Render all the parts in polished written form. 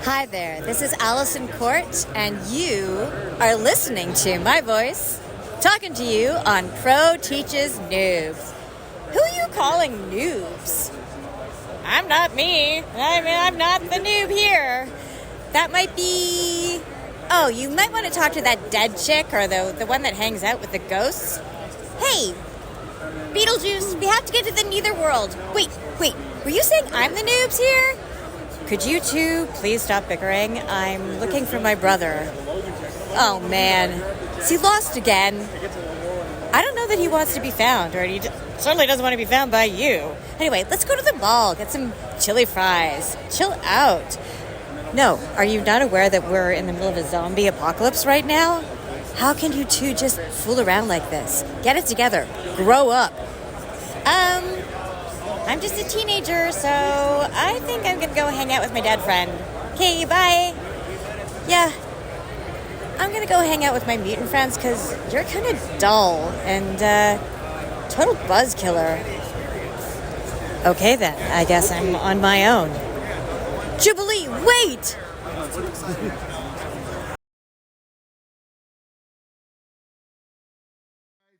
Hi there, this is Allison Court, and you are listening to my voice talking to you on Pro Teaches Noobs. Who are you calling noobs? I'm not me. I'm not the noob here. That might be... Oh, you might want to talk to that dead chick or the one that hangs out with the ghosts. Hey, Beetlejuice, we have to get to the netherworld. Wait, were you saying I'm the noobs here? Could you two please stop bickering? I'm looking for my brother. Oh man, is he lost again? I don't know that he wants to be found, or he certainly doesn't want to be found by you. Anyway, let's go to the mall, get some chili fries. Chill out. No, are you not aware that we're in the middle of a zombie apocalypse right now? How can you two just fool around like this? Get it together. Grow up. I'm just a teenager, so I think I'm gonna go hang out with my dead friend. Okay, bye. Yeah, I'm gonna go hang out with my mutant friends because you're kind of dull and total buzz killer. Okay then, I guess I'm on my own. Jubilee, wait!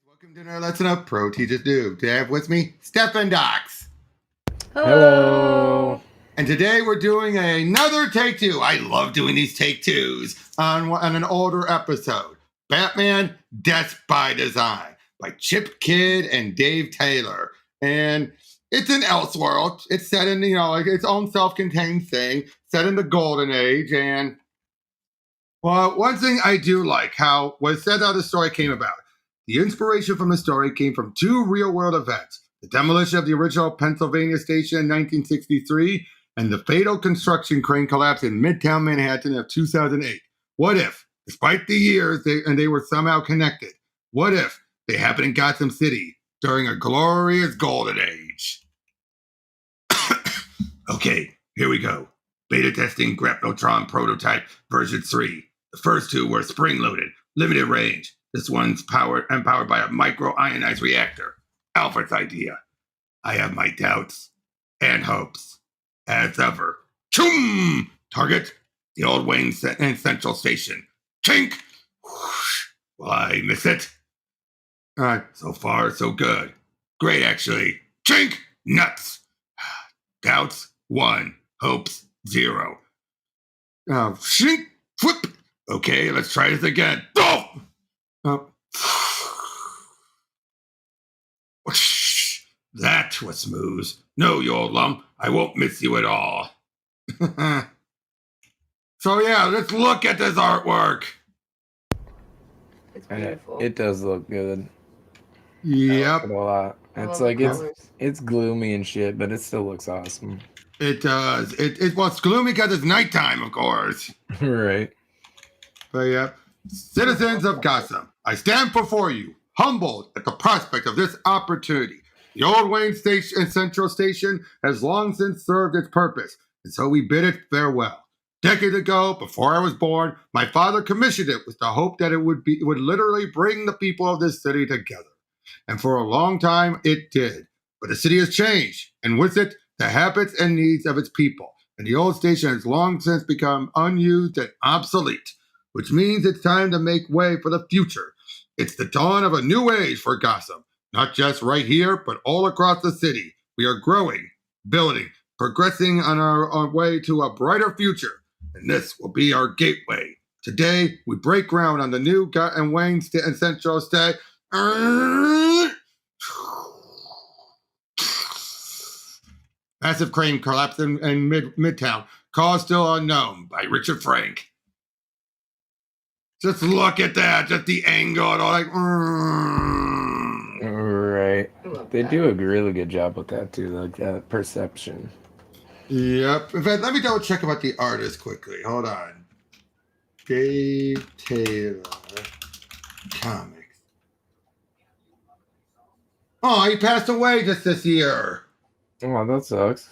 Welcome to another lesson of Pro Teaches Noob. Today I have with me Stefan Docs. Hello. And today we're doing another take two. I love doing these take twos on an older episode. Batman Death by Design by Chip Kidd and Dave Taylor. And it's an Elseworld. It's set in, like its own self-contained thing, set in the Golden Age. And well, one thing I do like how was said how the story came about. The inspiration from the story came from two real-world events. The demolition of the original Pennsylvania station in 1963 and the fatal construction crane collapse in Midtown Manhattan of 2008. What if, despite the years, they were somehow connected? What if they happened in Gotham City during a glorious golden age? Okay, here we go. Beta testing Grapnotron prototype version 3. The first two were spring-loaded, limited range. This one's empowered by a micro-ionized reactor. Alfred's idea. I have my doubts and hopes. As ever. Choom! Target, the old Wayne Central Station. Chink! Whoosh. Will I miss it? So far, so good. Great, actually. Chink! Nuts! Doubts, 1. Hopes, 0. Shink! Whoop! Okay, let's try this again. Oh! That was smooth. No, you old lump. I won't miss you at all. So yeah, let's look at this artwork. It's beautiful. It does look good. Yep. I like it a lot. It's like it's gloomy and shit, but it still looks awesome. It does. It's gloomy because it's nighttime, of course. Right. But yeah. Citizens of Gotham, I stand before you, humbled at the prospect of this opportunity. The old Wayne Station and Central Station has long since served its purpose, and so we bid it farewell. Decades ago, before I was born, my father commissioned it with the hope that it would literally bring the people of this city together. And for a long time, it did. But the city has changed, and with it, the habits and needs of its people. And the old station has long since become unused and obsolete, which means it's time to make way for the future. It's the dawn of a new age for Gotham. Not just right here, but all across the city. We are growing, building, progressing on our way to a brighter future. And this will be our gateway. Today, we break ground on the new Gotham Wayne and Central State. Massive crane collapse in Midtown. Cause still unknown by Richard Frank. Just look at that. Just the angle and all like. Right. They do a really good job with that too, like that perception. Yep. In fact, let me double check about the artist quickly. Hold on. Dave Taylor Comics. Oh, he passed away just this year. Oh, that sucks.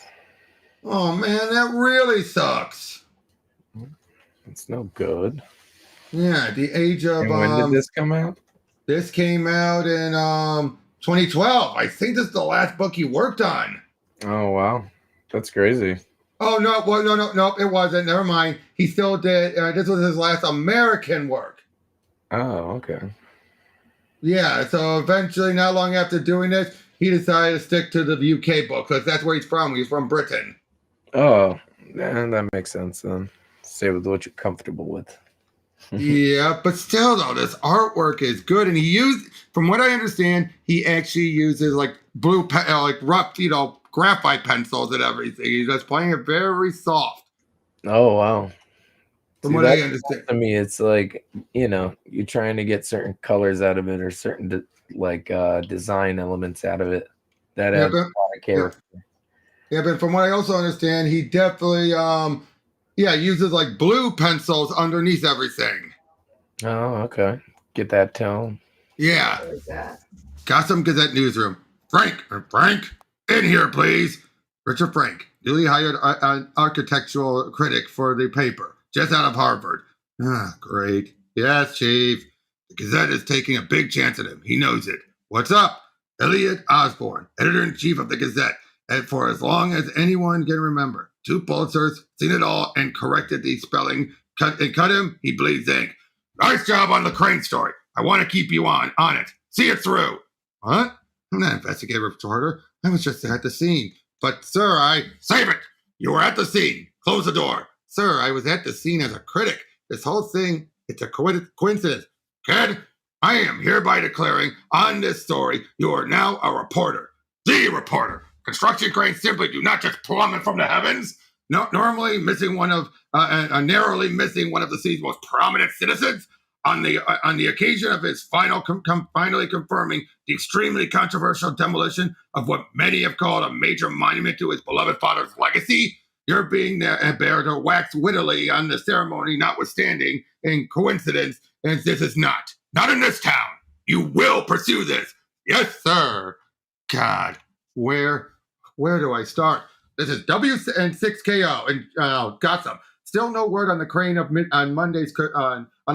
Oh man, that really sucks. It's no good. Yeah, at the age of. And when did this come out? This came out in 2012. I think this is the last book he worked on. Oh wow, that's crazy. Oh no! Well, no, it wasn't. Never mind. He still did. This was his last American work. Oh, okay. Yeah. So eventually, not long after doing this, he decided to stick to the UK book because that's where he's from. He's from Britain. Oh, that makes sense then. Stay with what you're comfortable with. Yeah, but still though, this artwork is good, and from what I understand, he actually uses like like rough, graphite pencils and everything. He's just playing it very soft. Oh, wow. From See, what I understand. to me, it's like, you're trying to get certain colors out of it or certain design elements out of it that Yeah, adds a lot of character. Yeah, but from what I also understand, he definitely uses like blue pencils underneath everything. Oh, okay. Get that tone. Yeah. Gotham Gazette newsroom. Frank, in here, please. Richard Frank, newly hired an architectural critic for the paper, just out of Harvard. Ah, great. Yes, Chief. The Gazette is taking a big chance at him. He knows it. What's up? Elliot Osborne, editor-in-chief of the Gazette, and for as long as anyone can remember. 2 Pulitzers, seen it all, and corrected the spelling. Cut him, he bleeds ink. Nice job on the Crane story. I want to keep you on it. See it through. What? I'm not an investigative reporter. I was just at the scene. But, sir, Save it! You were at the scene. Close the door. Sir, I was at the scene as a critic. This whole thing, it's a coincidence. Kid, I am hereby declaring on this story you are now a reporter. The reporter. Construction cranes simply do not just plummet from the heavens. No, normally missing narrowly missing one of the city's most prominent citizens on the occasion of his finally confirming the extremely controversial demolition of what many have called a major monument to his beloved father's legacy. You're being there and bear to wax wittily on the ceremony, notwithstanding in coincidence, and this is not in this town. You will pursue this. Yes, sir. God, where do I start? This is W6KO in Gotham. Still no word on the crane on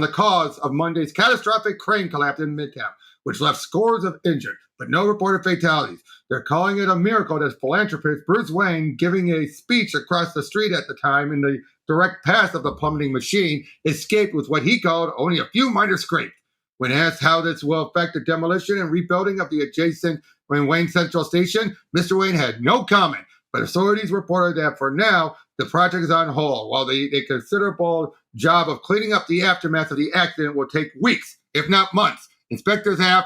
the cause of Monday's catastrophic crane collapse in Midtown, which left scores of injured, but no reported fatalities. They're calling it a miracle that philanthropist Bruce Wayne, giving a speech across the street at the time in the direct path of the plummeting machine, escaped with what he called only a few minor scrapes. When asked how this will affect the demolition and rebuilding of the adjacent Wayne Central Station, Mr. Wayne had no comment, but authorities reported that for now, the project is on hold, while the considerable job of cleaning up the aftermath of the accident will take weeks, if not months. Inspectors have,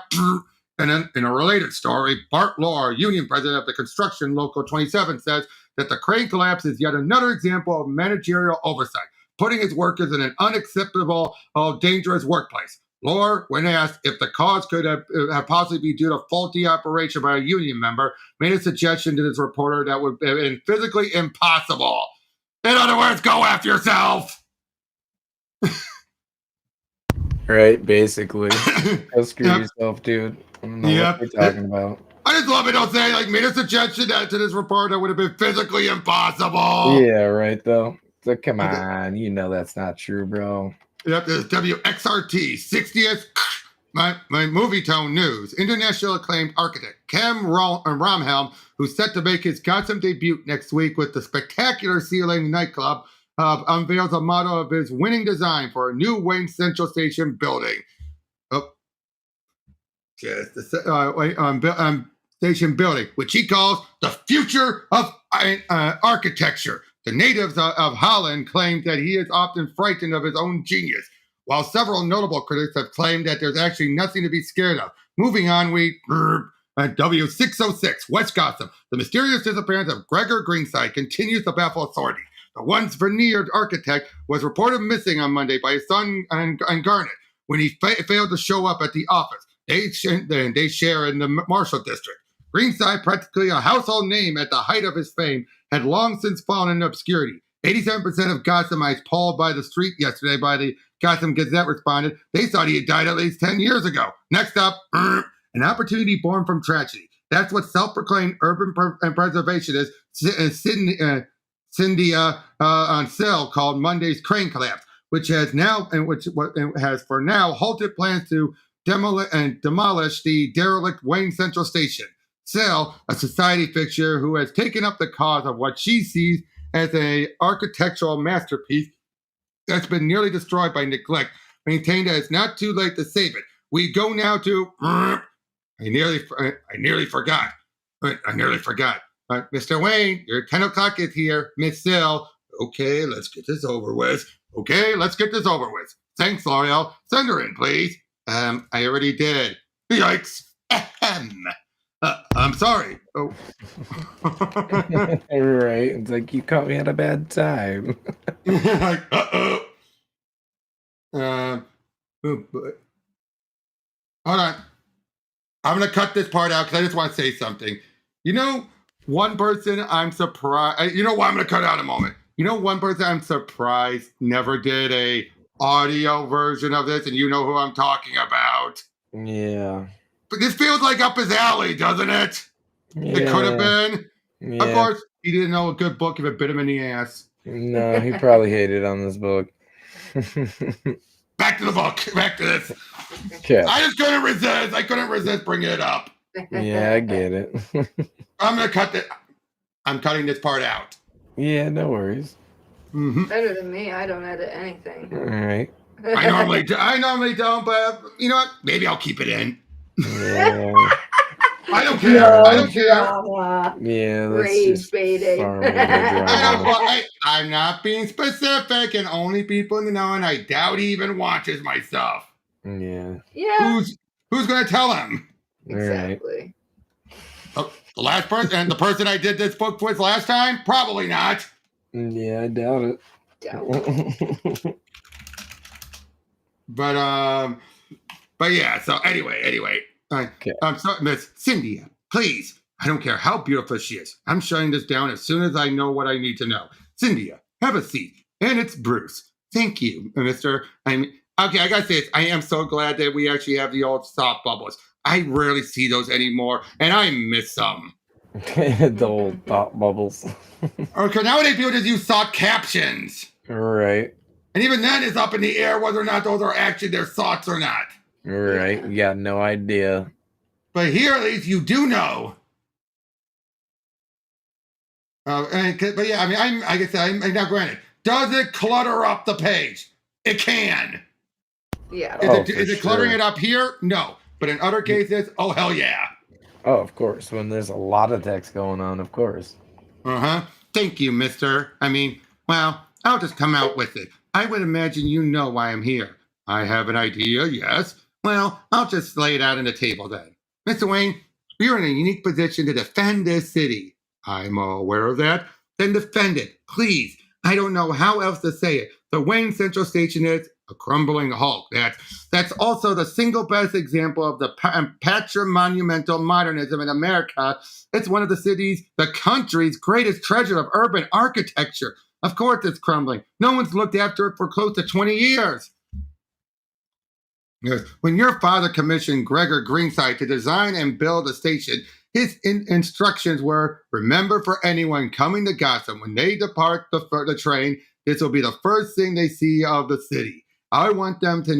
and in a related story, Bart Lohr, union president of the construction Local 27, says that the crane collapse is yet another example of managerial oversight, putting his workers in an unacceptable, dangerous workplace. Lohr, when asked if the cause could have possibly be due to faulty operation by a union member, made a suggestion to this reporter that would have been physically impossible. In other words, go after yourself. Right, basically. Go screw yourself, dude. I don't know what you're talking about. I just love it. Don't say, made a suggestion to this reporter that would have been physically impossible. Yeah, right, though. So come on, that's not true, bro. Yep, there's WXRT 60th. My movie tone news. International acclaimed architect Cam Romhelm, who's set to make his Gotham debut next week with the spectacular ceiling nightclub, unveils a model of his winning design for a new Wayne Central Station building. Station building, which he calls the future of architecture. The natives of Holland claim that he is often frightened of his own genius, while several notable critics have claimed that there's actually nothing to be scared of. Moving on, W606, West Gotham. The mysterious disappearance of Gregor Greenside continues to baffle authorities. The once veneered architect was reported missing on Monday by his son and Garnet when he failed to show up at the office. They share in the Marshall District. Greenside, practically a household name at the height of his fame, had long since fallen into obscurity. 87% of Gothamites polled by the street yesterday by the Gotham Gazette responded they thought he had died at least 10 years ago. Next up, an opportunity born from tragedy. That's what self-proclaimed urban preservationist Cynthia Ansell called Monday's crane collapse, which has for now halted plans to demolish the derelict Wayne Central Station. Sell, a society fixture who has taken up the cause of what she sees as an architectural masterpiece that's been nearly destroyed by neglect, maintained that it's not too late to save it. We go now to. I nearly forgot. I nearly forgot. Mr. Wayne, your 10 o'clock is here. Miss Sill. Okay, let's get this over with. Thanks, L'Oreal. Send her in, please. I already did. Yikes. Ahem. I'm sorry. Oh. Right. It's like you caught me at a bad time. Like, uh-oh. Hold on. I'm going to cut this part out because I just want to say something. You know, one person I'm surprised. You know what? I'm going to cut out in a moment. You know, one person I'm surprised never did a audio version of this, and you know who I'm talking about. Yeah. But this feels like up his alley, doesn't it? Yeah. It could have been. Yeah. Of course, he didn't know a good book if it bit him in the ass. No, he probably hated on this book. Back to the book. Back to this. Okay. I just couldn't resist. I couldn't resist bringing it up. Yeah, I get it. I'm going to cut that. I'm cutting this part out. Yeah, no worries. Mm-hmm. Better than me. I don't edit anything. All right. I normally don't, but you know what? Maybe I'll keep it in. Yeah. I don't care. I don't care. Drama. Yeah, that's Rage just baiting. farming the drama. I'm not being specific, and only people in the know, and I doubt he even watches my stuff. Yeah. Yeah. Who's going to tell him? Exactly. Oh, the last person, and the person I did this book with last time? Probably not. Yeah, I doubt it. But yeah. So anyway. Okay. I'm sorry, Miss Cynthia. Please, I don't care how beautiful she is. I'm shutting this down as soon as I know what I need to know. Cynthia, have a seat. And it's Bruce. Thank you, Mister. Okay, I gotta say this. I am so glad that we actually have the old soft bubbles. I rarely see those anymore, and I miss them. The old thought bubbles. Okay, nowadays people just use soft captions. Right. And even then it's up in the air whether or not those are actually their thoughts or not. Right. You got no idea. But here at least you do know. But yeah, I mean, like I said, now granted, does it clutter up the page? It can. Yeah. Is it cluttering it up here? No. But in other cases, oh, hell yeah. Oh, of course. When there's a lot of text going on, of course. Uh-huh. Thank you, mister. I mean, well, I'll just come out with it. I would imagine you know why I'm here. I have an idea, yes. Well, I'll just lay it out on the table then. Mr. Wayne, you're in a unique position to defend this city. I'm aware of that. Then defend it, please. I don't know how else to say it. The Wayne Central Station is a crumbling hulk. That's also the single best example of the patrimonumental modernism in America. It's one of the country's greatest treasure of urban architecture. Of course it's crumbling. No one's looked after it for close to 20 years. Yes. When your father commissioned Gregor Greenside to design and build a station, his instructions were, remember, for anyone coming to Gotham, when they depart the train, this will be the first thing they see of the city. I want them to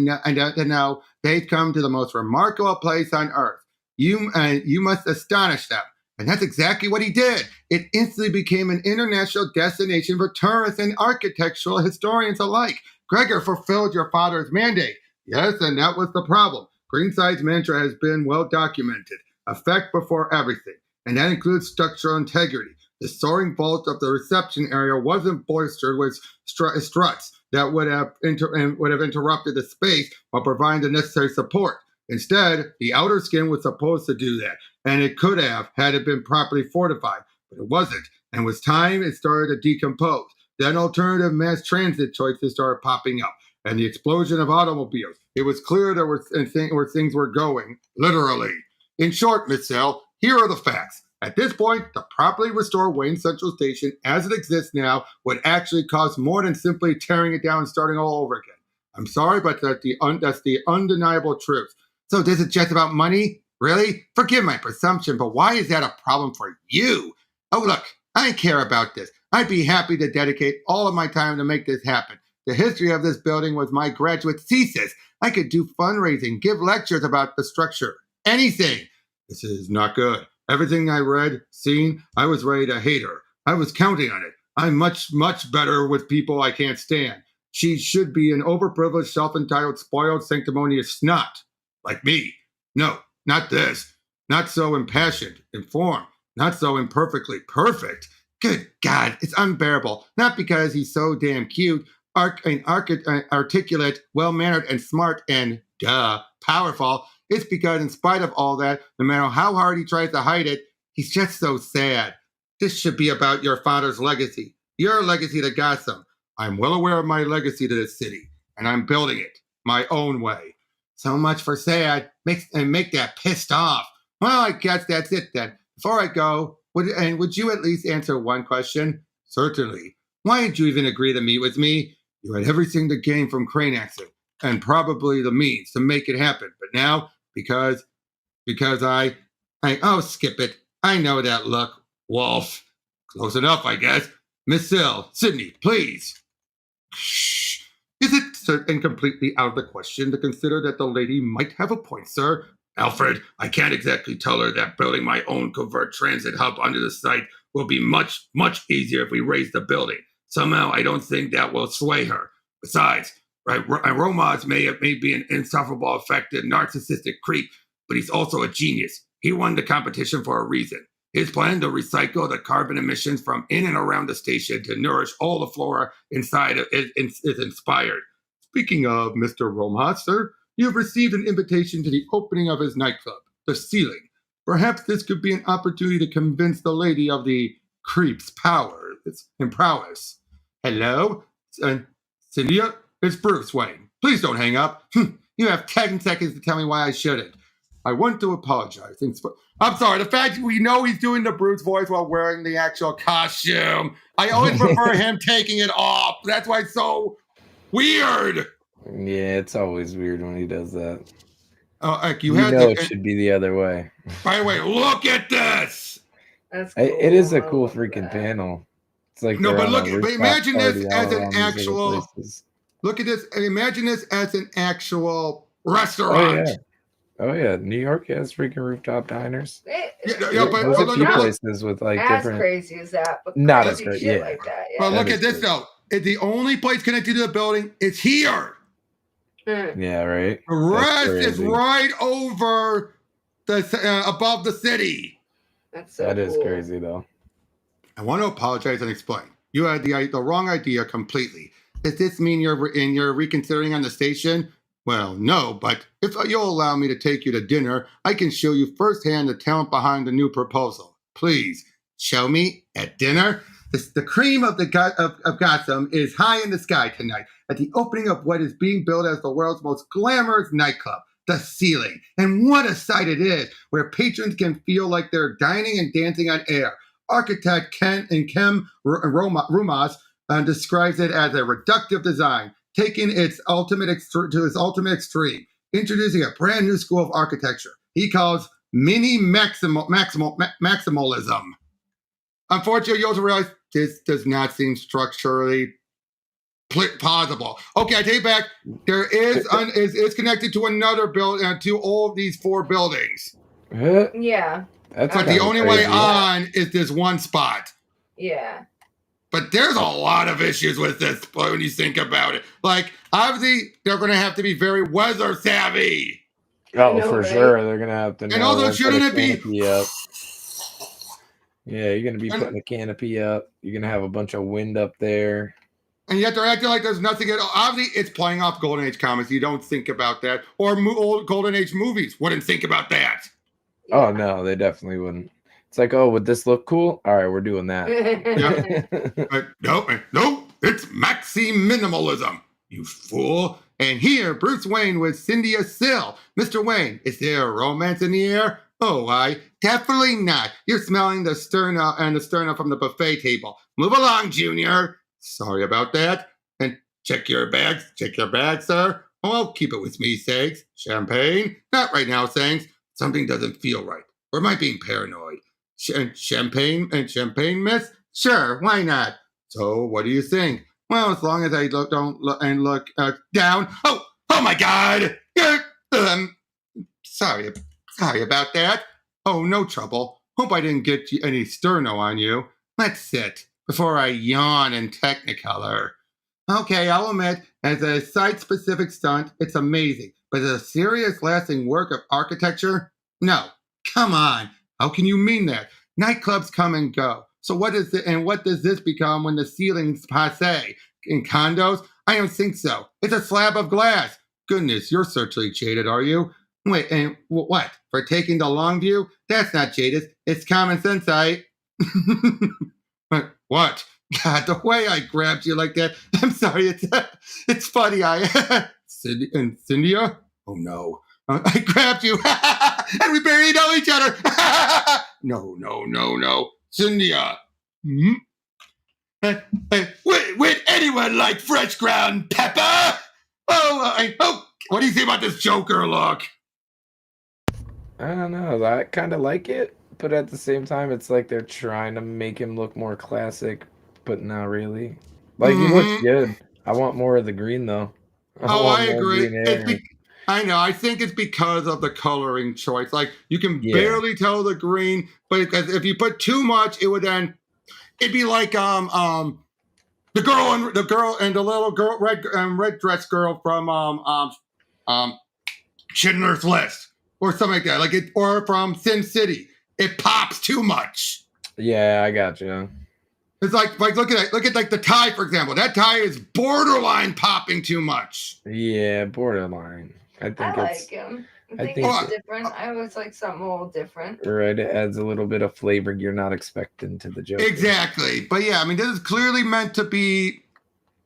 know they've come to the most remarkable place on earth. You must astonish them. And that's exactly what he did. It instantly became an international destination for tourists and architectural historians alike. Gregor fulfilled your father's mandate. Yes, and that was the problem. Greenside's mantra has been well documented. Effect before everything. And that includes structural integrity. The soaring vault of the reception area wasn't bolstered with struts that would have interrupted the space while providing the necessary support. Instead, the outer skin was supposed to do that, and it could have had it been properly fortified, but it wasn't. And with time, it started to decompose. Then alternative mass transit choices started popping up, and the explosion of automobiles. It was clear there were where things were going, literally. In short, Miss Sell, here are the facts. At this point, to properly restore Wayne Central Station as it exists now would actually cost more than simply tearing it down and starting all over again. I'm sorry, but that's the undeniable truth. So is it just about money? Really? Forgive my presumption, but why is that a problem for you? Oh, look, I care about this. I'd be happy to dedicate all of my time to make this happen. The history of this building was my graduate thesis. I could do fundraising, give lectures about the structure, anything. This is not good. Everything I read, seen, I was ready to hate her. I was counting on it. I'm much, much better with people I can't stand. She should be an overprivileged, self-entitled, spoiled, sanctimonious snot. Like me. No, not this. Not so impassioned, informed. Not so imperfectly perfect. Good God, it's unbearable. Not because he's so damn cute, articulate, well-mannered, and smart, and, powerful. It's because in spite of all that, no matter how hard he tries to hide it, he's just so sad. This should be about your father's legacy. Your legacy to Gotham. I'm well aware of my legacy to this city, and I'm building it my own way. So much for sad. Make that pissed off. Well, I guess that's it then. Before I go, would you at least answer one question? Certainly. Why did you even agree to meet with me? You had everything to gain from Crane accident, and probably the means to make it happen. But now, because oh, skip it. I know that look. Wolf. Close enough, I guess. Miss Sill, Sydney, please. Shh. Is it certain completely out of the question to consider that the lady might have a point, sir? Alfred, I can't exactly tell her that building my own covert transit hub under the site will be much, much easier if we raise the building. Somehow, I don't think that will sway her. Besides, Romas may be an insufferable, affected, narcissistic creep, but he's also a genius. He won the competition for a reason. His plan to recycle the carbon emissions from in and around the station to nourish all the flora inside is inspired. Speaking of Mr. Romas, sir, you have received an invitation to the opening of his nightclub, The Ceiling. Perhaps this could be an opportunity to convince the lady of the creep's power and prowess. Hello? Cynthia? It's Bruce Wayne. Please don't hang up. You have 10 seconds to tell me why I shouldn't. I want to apologize. I'm sorry, the fact we know he's doing the Bruce voice while wearing the actual costume. I always prefer him taking it off. That's why it's so weird. Yeah, it's always weird when he does that. It should be the other way. By the way, look at this. That's cool. It is a cool freaking panel. It's like no, but imagine this as an actual. Look at this, and imagine this as an actual restaurant. Oh yeah, New York has freaking rooftop diners. But there's a few places with like as different. Crazy as that, but not as crazy, shit like that. Yeah. But look at this though. The only place connected to the building is here. Yeah, right. The rest is right over the above the city. That is crazy though. I want to apologize and explain. You had the wrong idea completely. Does this mean you're reconsidering on the station? Well, no, but if you'll allow me to take you to dinner, I can show you firsthand the talent behind the new proposal. Please, show me at dinner. The cream of Gotham is high in the sky tonight at the opening of what is being built as the world's most glamorous nightclub, The Ceiling. And what a sight it is, where patrons can feel like they're dining and dancing on air. Architect Ken Rumas describes it as a reductive design, taking its to its ultimate extreme, introducing a brand new school of architecture he calls mini maximalism. Unfortunately, you also realize this does not seem structurally plausible. Okay, I take it back. There is connected to another building, to all of these 4 buildings. Yeah. But the only way on is this one spot. Yeah. But there's a lot of issues with this when you think about it. Like, obviously, they're going to have to be very weather savvy. Oh, for sure. They're going to have to know. And although shouldn't it be... Yeah, you're going to be putting a canopy up. You're going to have a bunch of wind up there. And yet they're acting like there's nothing at all. Obviously, it's playing off Golden Age comics. You don't think about that. Or old Golden Age movies wouldn't think about that. Yeah. Oh, no, they definitely wouldn't. It's like, oh, would this look cool? All right, we're doing that. No, it's maxi minimalism, you fool. And here, Bruce Wayne with Cynthia Sill. Mr. Wayne, is there a romance in the air? Oh, definitely not. You're smelling the sterno from the buffet table. Move along, Junior. Sorry about that. And check your bags, sir. Oh, I'll keep it with me, Sags. Champagne? Not right now, Sags. Something doesn't feel right. Or am I being paranoid? Champagne, miss? Sure, why not? So, what do you think? Well, as long as I don't look down. Oh my God! Sorry about that. Oh, no trouble. Hope I didn't get any sterno on you. Let's sit. before I yawn in Technicolor. Okay, I'll admit, as a site-specific stunt, it's amazing. But as a serious, lasting work of architecture? No. Come on. How can you mean that? Nightclubs come and go. So what does this become when the ceiling's passe? In condos? I don't think so. It's a slab of glass. Goodness, you're certainly jaded, are you? Wait, and what? For taking the long view? That's not jaded. It's common sense, What? God, the way I grabbed you like that. I'm sorry, it's funny. Cynthia? Oh no. I grabbed you and we barely know each other. No. Cynthia. Hmm? Would anyone like fresh ground pepper? What do you think about this Joker look? I don't know. I kind of like it, but at the same time, it's like they're trying to make him look more classic, but not really. Like, he looks good. I want more of the green, though. I agree. I know. I think it's because of the coloring choice. Like, you can barely tell the green, but if you put too much, it'd be like the girl and the little girl, red dress girl from Schindler's List or something like that. Or from Sin City. It pops too much. Yeah, I got you. It's like look at like the tie, for example. That tie is borderline popping too much. Yeah, borderline. I like him. I think it's different. I always like something a little different. Right, it adds a little bit of flavor you're not expecting to the Joker. Exactly. But yeah, I mean, this is clearly meant to be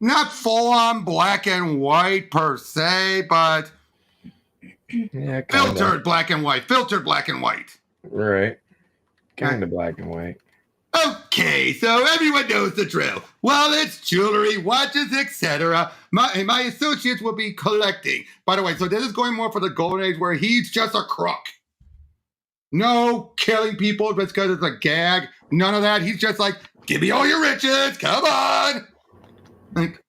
not full-on black and white per se, but filtered black and white. Right. Kind of black and white. Okay, so everyone knows the drill. Wallets, jewelry, watches, etc. My associates will be collecting. By the way, so this is going more for the golden age where he's just a crook. No killing people just because it's a gag. None of that. He's just like, give me all your riches. Come on.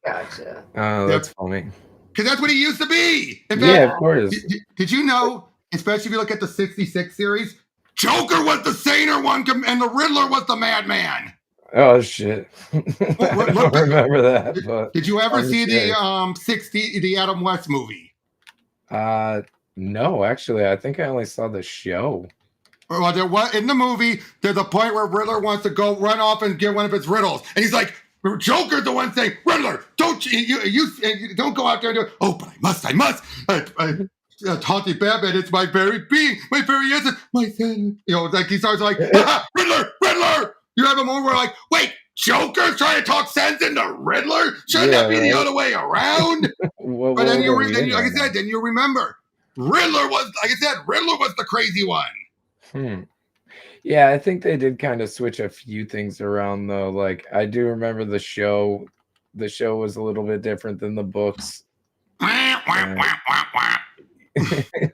Gotcha. Oh, that's funny. Because that's what he used to be. In fact, of course. Did you know, especially if you look at the 66 series, Joker was the saner one, and the Riddler was the madman. Oh shit! I don't remember that. But did you ever see the Adam West movie? No, actually, I think I only saw the show. Well, there was in the movie. There's a point where Riddler wants to go run off and get one of his riddles, and he's like, Joker's the one saying, Riddler, don't you don't go out there and do it. Oh, but I must. Taunty Batman, it's my very being, my very essence, my son. Like he starts like, Riddler! You have a moment where like, wait, Joker's trying to talk sense into Riddler? Shouldn't that be the other way around? But then you remember, Riddler was the crazy one. Yeah, I think they did kind of switch a few things around though. Like I do remember the show. The show was a little bit different than the books.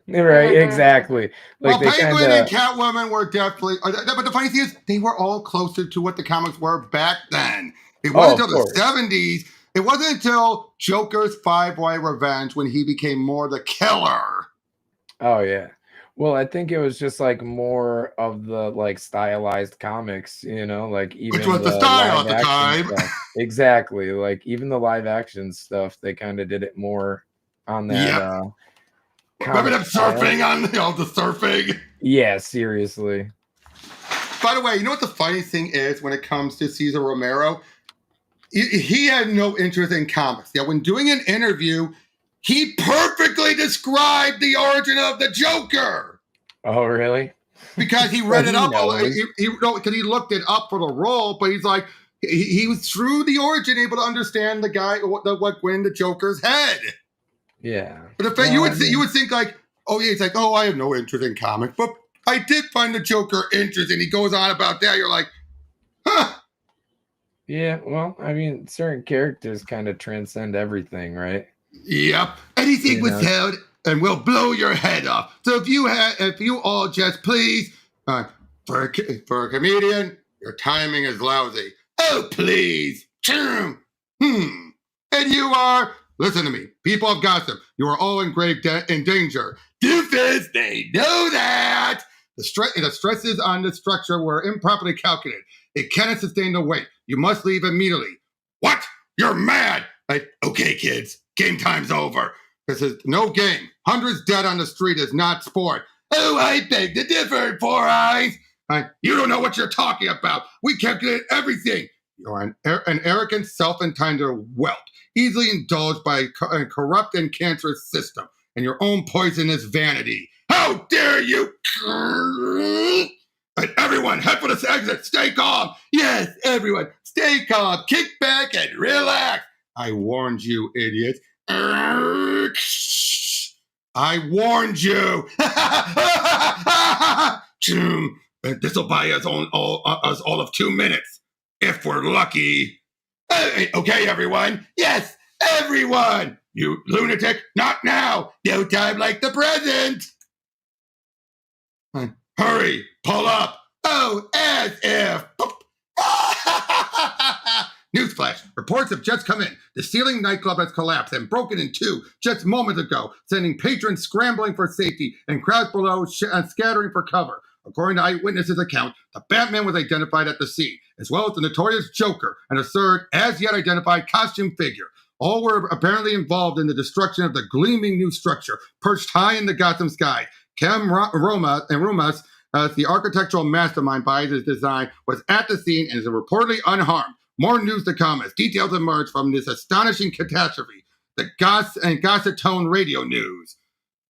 Right, exactly. Like Penguin and Catwoman were definitely, but the funny thing is, they were all closer to what the comics were back then. It wasn't until the 70s. It wasn't until Joker's Five-Way Revenge when he became more the killer. Oh yeah. Well, I think it was just like more of the like stylized comics, like even which was the style at the time. Exactly. Like even the live action stuff, they kind of did it more on that. Yep. Remember them surfing on the surfing? Yeah, seriously. By the way, you know what the funny thing is when it comes to Cesar Romero? He had no interest in comics. Yet when doing an interview, he perfectly described the origin of the Joker. Oh, really? Because he read it up. Because he looked it up for the role, but he's like, he was through the origin able to understand the guy, what went in the Joker's head. Yeah. But in fact, you would think like, oh yeah, it's like, oh, I have no interest in comics, but I did find the Joker interesting. He goes on about that. You're like, huh. Yeah, well, I mean, certain characters kind of transcend everything, right? Yep. Anything was held and will blow your head off. So if you all just please, for a comedian, your timing is lousy. Oh, please. And you are. Listen to me, people of Gotham, you are all in grave in danger. Doofus, they know that. The stresses on the structure were improperly calculated. It cannot sustain the weight. You must leave immediately. What? You're mad! Okay, kids, game time's over. This is no game. Hundreds dead on the street is not sport. Oh, I beg to differ, Four Eyes. You don't know what you're talking about. We calculate everything. You're an arrogant, self-entitled whelp, easily indulged by a corrupt and cancerous system and your own poisonous vanity. How dare you! And everyone, head for this exit. Stay calm. Yes, everyone, stay calm. Kick back and relax. I warned you, idiot. I warned you. This'll buy us all of 2 minutes, if we're lucky. Okay, everyone. Yes, everyone. You lunatic, not now. No time like the present. Hurry, pull up. Oh, as if. Newsflash, reports have just come in. The Ceiling nightclub has collapsed and broken in two just moments ago, sending patrons scrambling for safety and crowds below scattering for cover. According to eyewitnesses' account, the Batman was identified at the scene, as well as the notorious Joker and a third, as-yet-identified costume figure. All were apparently involved in the destruction of the gleaming new structure perched high in the Gotham sky. Cam Romas, the architectural mastermind behind his design, was at the scene and is reportedly unharmed. More news to come as details emerge from this astonishing catastrophe. The Gossip Radio News.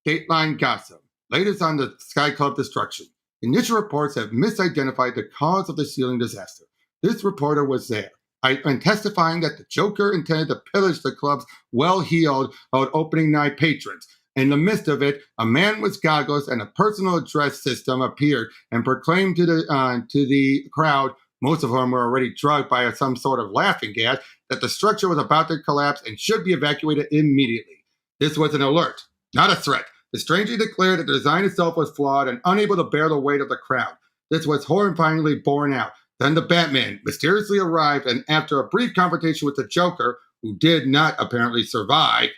Dateline Gotham. Latest on the Sky Club destruction. Initial reports have misidentified the cause of the Ceiling disaster. This reporter was there, and testifying that the Joker intended to pillage the club's well-heeled opening night patrons. In the midst of it, a man with goggles and a personal address system appeared and proclaimed to the crowd, most of whom were already drugged by some sort of laughing gas, that the structure was about to collapse and should be evacuated immediately. This was an alert, not a threat. The stranger declared that the design itself was flawed and unable to bear the weight of the crowd. This was horrifyingly borne out. Then the Batman mysteriously arrived, and after a brief confrontation with the Joker, who did not apparently survive,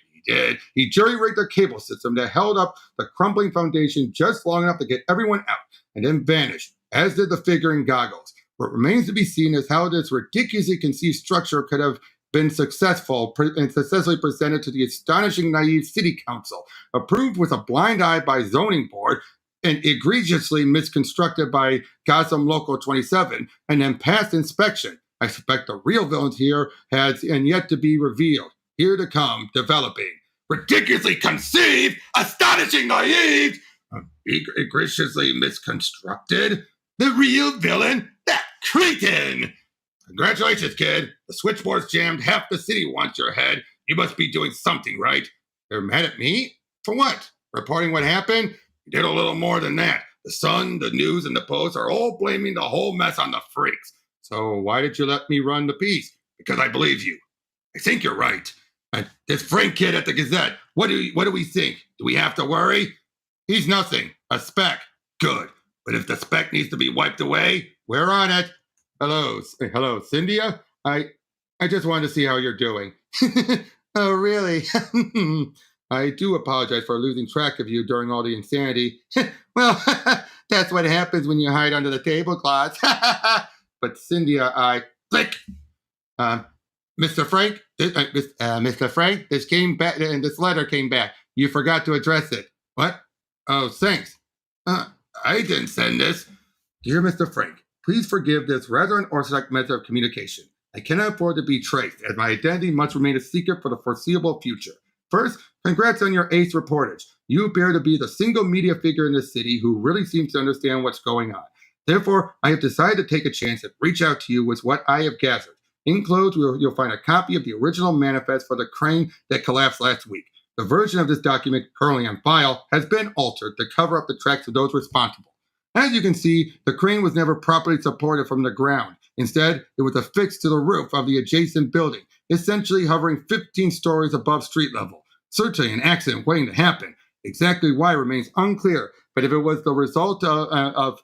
he jury-rigged a cable system that held up the crumbling foundation just long enough to get everyone out, and then vanished, as did the figure in goggles. What remains to be seen is how this ridiculously conceived structure could have been successfully presented to the astonishing naive city council, approved with a blind eye by zoning board, and egregiously misconstructed by Gotham Local 27, and then passed inspection. I suspect the real villains here has and yet to be revealed. Here to come, developing. Ridiculously conceived, astonishing naive, egregiously misconstructed. The real villain, that cretin! Congratulations, kid. The switchboard's jammed. Half the city wants your head. You must be doing something right. They're mad at me? For what? Reporting what happened? You did a little more than that. The Sun, the News, and the Post are all blaming the whole mess on the freaks. So why did you let me run the piece? Because I believe you. I think you're right. This Frank kid at the Gazette, what do we think? Do we have to worry? He's nothing. A speck. Good. But if the speck needs to be wiped away, we're on it. Hello, Cynthia. I just wanted to see how you're doing. Oh, really? I do apologize for losing track of you during all the insanity. Well, that's what happens when you hide under the tablecloths. But Cynthia, click. Mr. Frank, Mr. Frank, this came back, and this letter came back. You forgot to address it. What? Oh, thanks. I didn't send this. Dear Mr. Frank, please forgive this rather unorthodox method of communication. I cannot afford to be traced, as my identity must remain a secret for the foreseeable future. First, congrats on your ace reportage. You appear to be the single media figure in this city who really seems to understand what's going on. Therefore, I have decided to take a chance and reach out to you with what I have gathered. Enclosed, you'll find a copy of the original manifest for the crane that collapsed last week. The version of this document currently on file has been altered to cover up the tracks of those responsible. As you can see, the crane was never properly supported from the ground. Instead, it was affixed to the roof of the adjacent building, essentially hovering 15 stories above street level. Certainly an accident waiting to happen. Exactly why remains unclear, but if it was the result of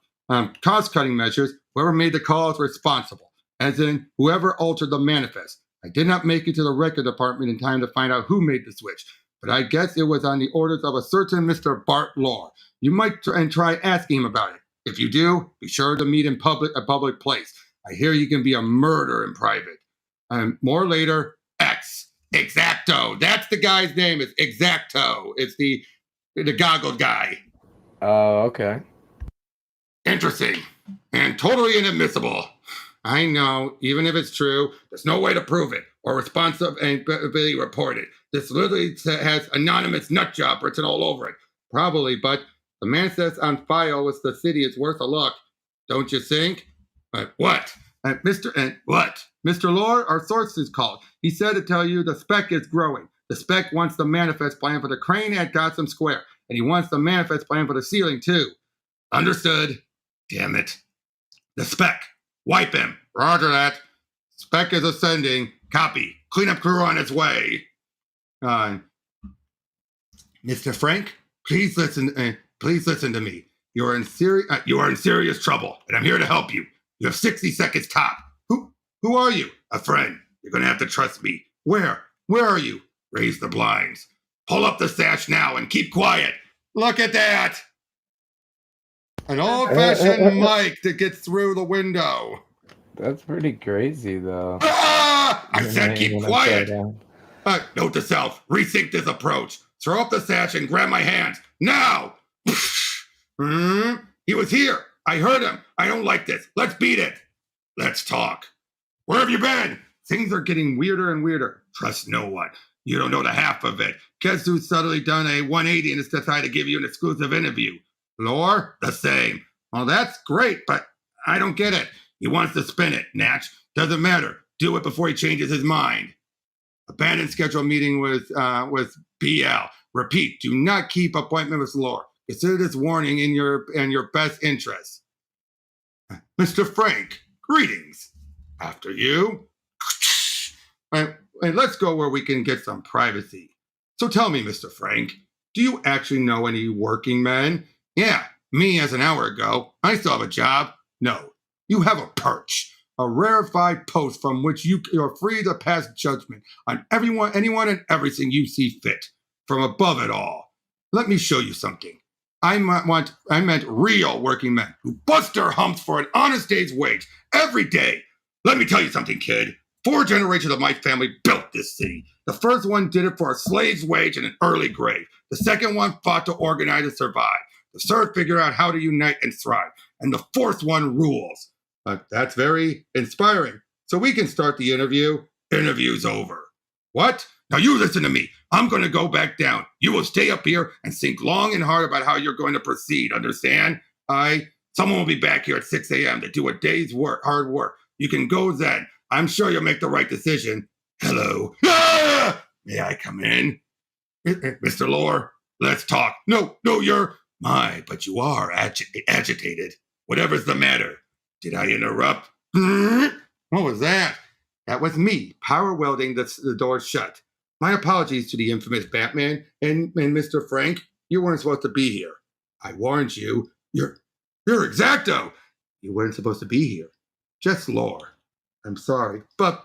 cost-cutting measures, whoever made the call is responsible, as in whoever altered the manifest. I did not make it to the record department in time to find out who made the switch, but I guess it was on the orders of a certain Mr. Bart Law. You might try asking him about it. If you do, be sure to meet in a public place. I hear you can be a murderer in private. More later, X. Exacto. That's the guy's name. It's Exacto. It's the goggled guy. Oh, okay. Interesting. And totally inadmissible. I know, even if it's true, there's no way to prove it or responsibility report it. This literally has anonymous nut job written all over it. Probably, but the man says on file with the city it's worth a look. Don't you think? What? Mr. Lore, our source is called. He said to tell you the spec is growing. The spec wants the manifest plan for the crane at Gotham Square, and he wants the manifest plan for the ceiling, too. Understood. Damn it. The spec. Wipe him. Roger that. Spec is ascending. Copy. Cleanup crew on its way. Mr. Frank, please listen to me. You are in serious trouble, and I'm here to help you. You have 60 seconds top. Who are you? A friend. You're going to have to trust me. Where? Where are you? Raise the blinds. Pull up the sash now and keep quiet. Look at that. An old-fashioned mic that gets through the window. That's pretty crazy, though. I said keep quiet. Note to self, rethink this approach. Throw up the sash and grab my hands. Now! He was here. I heard him. I don't like this. Let's beat it. Let's talk. Where have you been? Things are getting weirder and weirder. Trust no one. You don't know the half of it. Guess who's suddenly done a 180 and has decided to give you an exclusive interview? Lore? The same. Well, that's great, but I don't get it. He wants to spin it, Natch. Doesn't matter. Do it before he changes his mind. Abandon scheduled meeting with BL. Repeat, do not keep appointment with Lore. Consider this warning in your best interest. Mr. Frank, greetings. After you. And let's go where we can get some privacy. So tell me, Mr. Frank, do you actually know any working men? Yeah, me as an hour ago. I still have a job. No, you have a perch. A rarefied post from which you're free to pass judgment on anyone and everything you see fit, from above it all. Let me show you something. I meant real working men who bust their humps for an honest day's wage every day. Let me tell you something, kid. 4 generations of my family built this city. The first one did it for a slave's wage and an early grave. The second one fought to organize and survive. The third figured out how to unite and thrive. And the fourth one rules. That's very inspiring. So we can start the interview. Interview's over. What? Now you listen to me. I'm going to go back down. You will stay up here and think long and hard about how you're going to proceed. Understand? Someone will be back here at 6 a.m. to do a day's work, hard work. You can go then. I'm sure you'll make the right decision. Hello. Ah! May I come in? Mr. Lore, let's talk. No, you're... but you are agitated. Whatever's the matter. Did I interrupt? What was that? That was me, power welding the door shut. My apologies to the infamous Batman and Mr. Frank. You weren't supposed to be here. I warned you. You're Exacto. You weren't supposed to be here. Just Lore. I'm sorry, but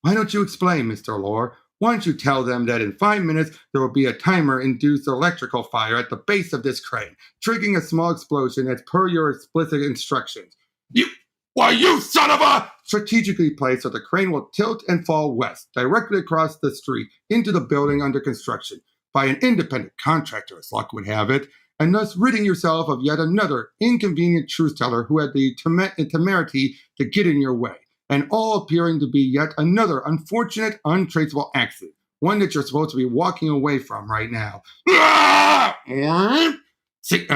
why don't you explain, Mr. Lore? Why don't you tell them that in 5 minutes there will be a timer-induced electrical fire at the base of this crane, triggering a small explosion as per your explicit instructions. You son of a... Strategically placed so the crane will tilt and fall west, directly across the street into the building under construction, by an independent contractor, as luck would have it, and thus ridding yourself of yet another inconvenient truth-teller who had the temerity to get in your way, and all appearing to be yet another unfortunate, untraceable accident, one that you're supposed to be walking away from right now. Think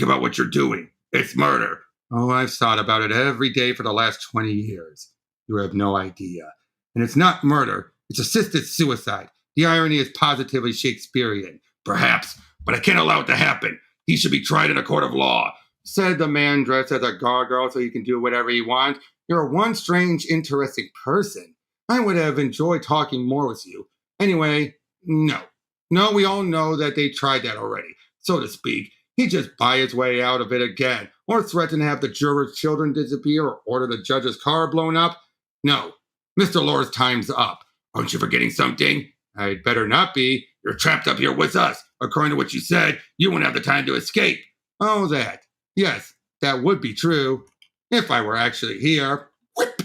about what you're doing. It's murder. Oh, I've thought about it every day for the last 20 years. You have no idea. And it's not murder. It's assisted suicide. The irony is positively Shakespearean. Perhaps, but I can't allow it to happen. He should be tried in a court of law, said the man dressed as a gargoyle so he can do whatever he wants. You're one strange, interesting person. I would have enjoyed talking more with you. Anyway, no, we all know that they tried that already, so to speak. He'd just buy his way out of it again, or threaten to have the jurors' children disappear, or order the judge's car blown up. No, Mr. Lore's time's up. Aren't you forgetting something? I'd better not be. You're trapped up here with us. According to what you said, you won't have the time to escape. Oh, that. Yes, that would be true. If I were actually here. Whip!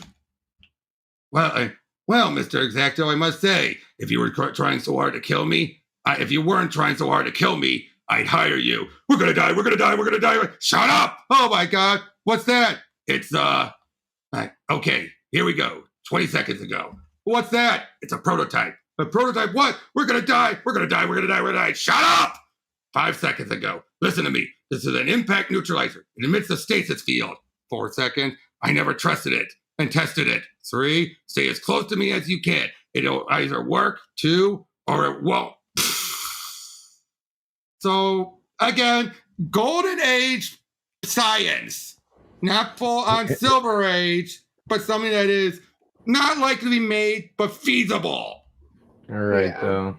Well, Mr. Exacto, I must say, if you were trying so hard to kill me, if you weren't trying so hard to kill me, I'd hire you. We're gonna die, we're gonna die, we're gonna die. Shut up! Oh my God, what's that? It's, okay, here we go. 20 seconds ago. What's that? It's a prototype. A prototype what? We're gonna die, we're gonna die, we're gonna die, we're gonna die. Shut up! 5 seconds ago. Listen to me. This is an impact neutralizer. It emits a stasis field. 4 seconds. I never trusted it and tested it. 3, stay as close to me as you can. It'll either work, 2, or it won't. So, again, golden age science. Not full on silver age, but something that is not likely to be made, but feasible. All right, though.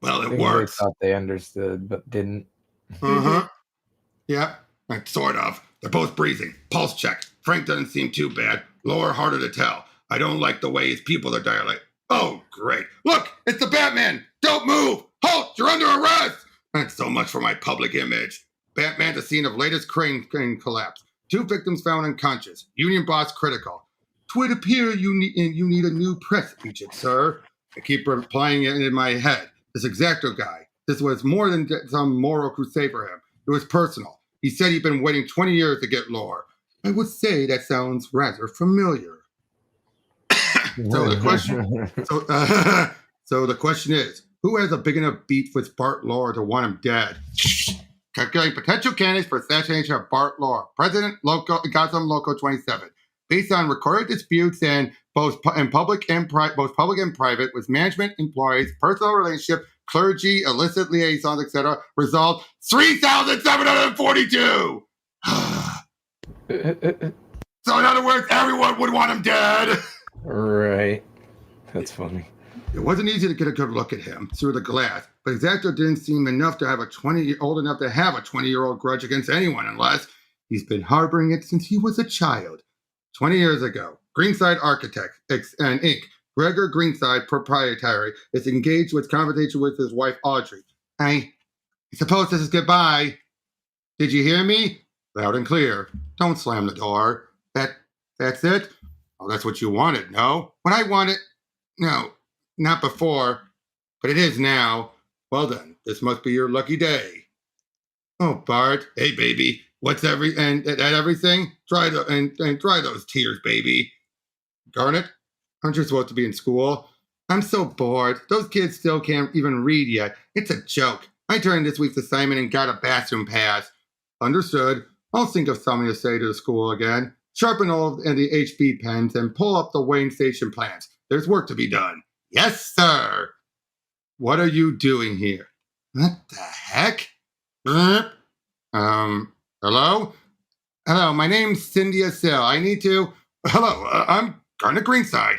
Well, it works. They thought they understood, but didn't. Uh-huh. Yeah, sort of. They're both breathing. Pulse check. Frank doesn't seem too bad. Lower, harder to tell. I don't like the way his pupils are dilate. Oh, great. Look, it's the Batman. Don't move. Halt, you're under arrest. That's so much for my public image. Batman, the scene of latest crane collapse. 2 victims found unconscious. Union boss critical. Twould appear you need a new press agent, sir. I keep replying it in my head. This Exacto guy. This was more than some moral crusade for him. It was personal. He said he'd been waiting 20 years to get lore. I would say that sounds rather familiar. So the question is, who has a big enough beef with Bart Lore to want him dead? Calculating potential candidates for assassination of Bart Lore, President Gotham Local 27, based on recorded disputes and both public and private with management, employees, personal relationship, clergy, illicit liaisons, etc. Result 3,742. So in other words, everyone would want him dead. Right. That's funny. It wasn't easy to get a good look at him through the glass, but Exacto didn't seem enough to have a 20-year-old grudge against anyone unless he's been harboring it since he was a child. 20 years ago, Greenside Architects and Inc., Gregor Greenside Proprietary, is engaged with conversation with his wife Audrey. I suppose this is goodbye. Did you hear me? Loud and clear. Don't slam the door. That's it? Oh, that's what you wanted, no? What I wanted? No, not before, but it is now. Well then, this must be your lucky day. Oh, Bart. Hey, baby. What's everything? Try those tears, baby. Garnet, aren't you supposed to be in school? I'm so bored. Those kids still can't even read yet. It's a joke. I turned this week's assignment and got a bathroom pass. Understood. I'll think of something to say to the school again. Sharpen all of the HB pens and pull up the Wayne Station plans. There's work to be done. Yes, sir. What are you doing here? What the heck? Hello? Hello, my name's Cynthia Sill. Hello, I'm Garnet Greenside.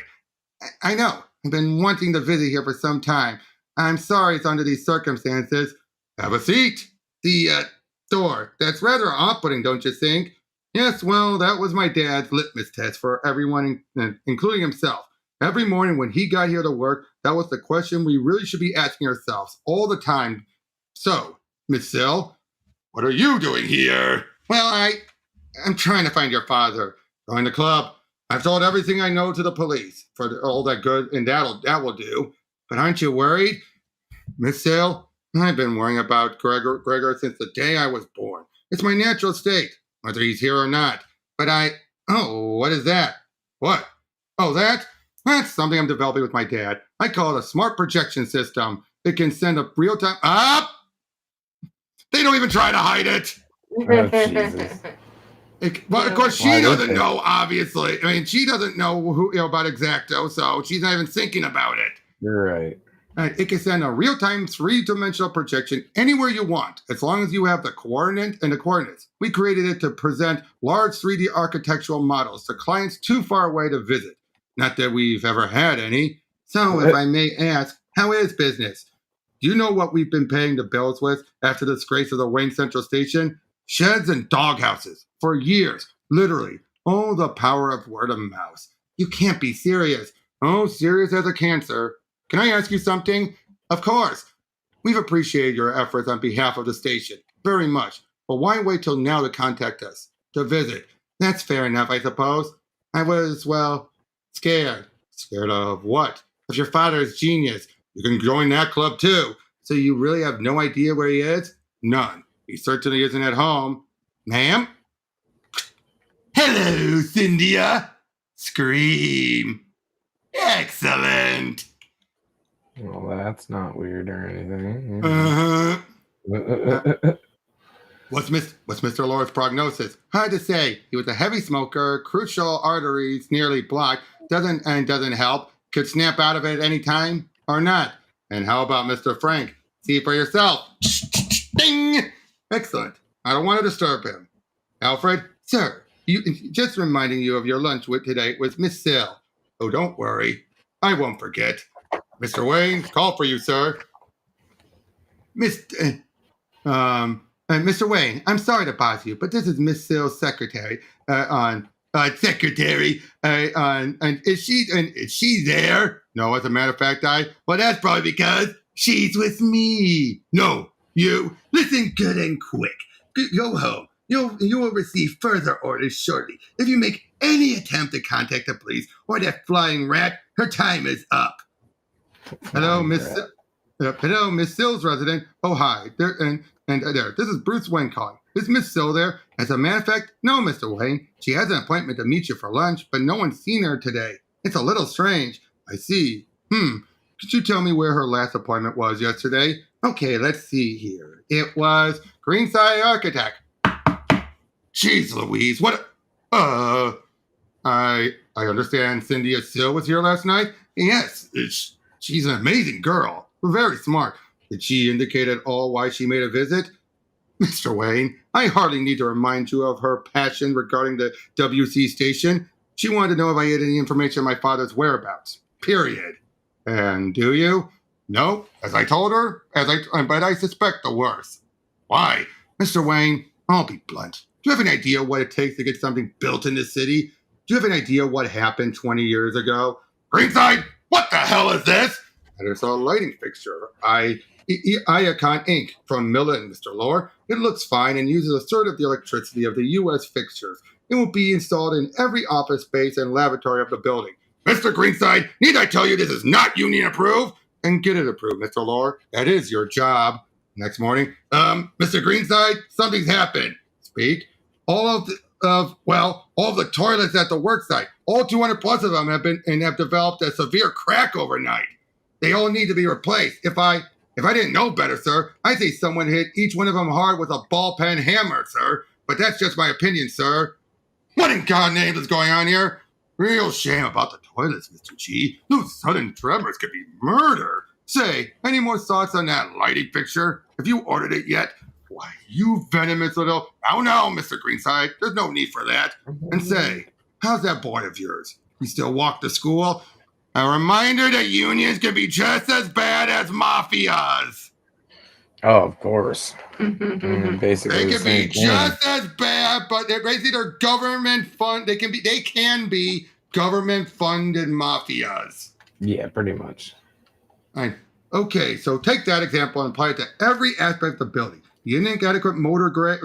I know. I've been wanting to visit here for some time. I'm sorry it's under these circumstances. Have a seat. The door. That's rather off-putting, don't you think? Yes, well, that was my dad's litmus test for everyone, including himself. Every morning when he got here to work, that was the question we really should be asking ourselves all the time. So, Miss Sill, what are you doing here? Well, I'm trying to find your father. Join the club. I've told everything I know to the police for all that good, and that will do. But aren't you worried? Miss Sill, I've been worrying about Gregor since the day I was born. It's my natural state, whether he's here or not. But what is that? What? Oh, that's something I'm developing with my dad. I call it a smart projection system. It can send a real-time... Up! They don't even try to hide it. Oh, Jesus. Well, of course, she doesn't know, obviously. I mean, she doesn't know about Exacto, so she's not even thinking about it. You're right. It can send a real-time 3-dimensional projection anywhere you want, as long as you have the coordinate and the coordinates. We created it to present large 3D architectural models to clients too far away to visit. Not that we've ever had any. So, if I may ask, how is business? Do you know what we've been paying the bills with after the disgrace of the Wayne Central Station? Sheds and doghouses. For years. Literally. Oh, the power of word of mouth. You can't be serious. Oh, serious as a cancer. Can I ask you something? Of course. We've appreciated your efforts on behalf of the station. Very much. But why wait till now to contact us? to visit. That's fair enough, I suppose. I was, well, scared. Scared of what? Of your father's genius. You can join that club too. So you really have no idea where he is? None. He certainly isn't at home. Ma'am? Hello, Cynthia. Scream. Excellent. Well, that's not weird or anything. What's Mr. Lord's prognosis? Hard to say. He was a heavy smoker, crucial arteries nearly blocked, doesn't help, could snap out of it at any time or not. And how about Mr. Frank? See for yourself. Ding! Excellent. I don't want to disturb him. Alfred, sir, just reminding you of your lunch with today with Miss Sill. Oh, don't worry. I won't forget. Mr. Wayne, call for you, sir. Mr. Wayne, I'm sorry to bother you, but this is Miss Sill's secretary. And is she there? No, as a matter of fact, well, that's probably because she's with me. No, you listen good and quick. Go home. You will receive further orders shortly. If you make any attempt to contact the police or that flying rat, her time is up. Hello, Miss Sill's resident. Oh, hi. There. This is Bruce Wayne calling. Is Miss Sill there? As a matter of fact, no, Mr. Wayne. She has an appointment to meet you for lunch, but no one's seen her today. It's a little strange. I see. Could you tell me where her last appointment was yesterday? Okay, let's see here. It was Greenside Architect. Jeez Louise, what? I understand Cynthia Sill was here last night? Yes, she's an amazing girl. Very smart. Did she indicate at all why she made a visit? Mr. Wayne, I hardly need to remind you of her passion regarding the WC station. She wanted to know if I had any information on my father's whereabouts. Period. And do you? No, as I told her, but I suspect the worst. Why? Mr. Wayne, I'll be blunt. Do you have an idea what it takes to get something built in this city? Do you have an idea what happened 20 years ago? Greenside, what the hell is this? And it's a lighting fixture. Iacon Inc. from Millen, Mr. Lore. It looks fine and uses a third of the electricity of the U.S. fixtures. It will be installed in every office space and lavatory of the building. Mr. Greenside, need I tell you this is not union approved? And get it approved, Mr. Lore. That is your job. Next morning, Mr. Greenside, something's happened. Speak. All of the toilets at the worksite, all 200 plus of them have developed a severe crack overnight. They all need to be replaced. If I didn't know better, sir, I'd say someone hit each one of them hard with a ball pen hammer, sir. But that's just my opinion, sir. What in God's name is going on here? Real shame about the toilets, Mr. G. Those sudden tremors could be murder. Say, any more thoughts on that lighting fixture? Have you ordered it yet? Why, you venomous little... Oh, no, Mr. Greenside. There's no need for that. And say, how's that boy of yours? He still walk to school? A reminder that unions can be just as bad as mafias. Oh, of course. Basically, they can be just as bad, but they're government fund. They can be government funded mafias. Yeah, pretty much. Right. Okay, so take that example and apply it to every aspect of the building. The inadequate mortar grade,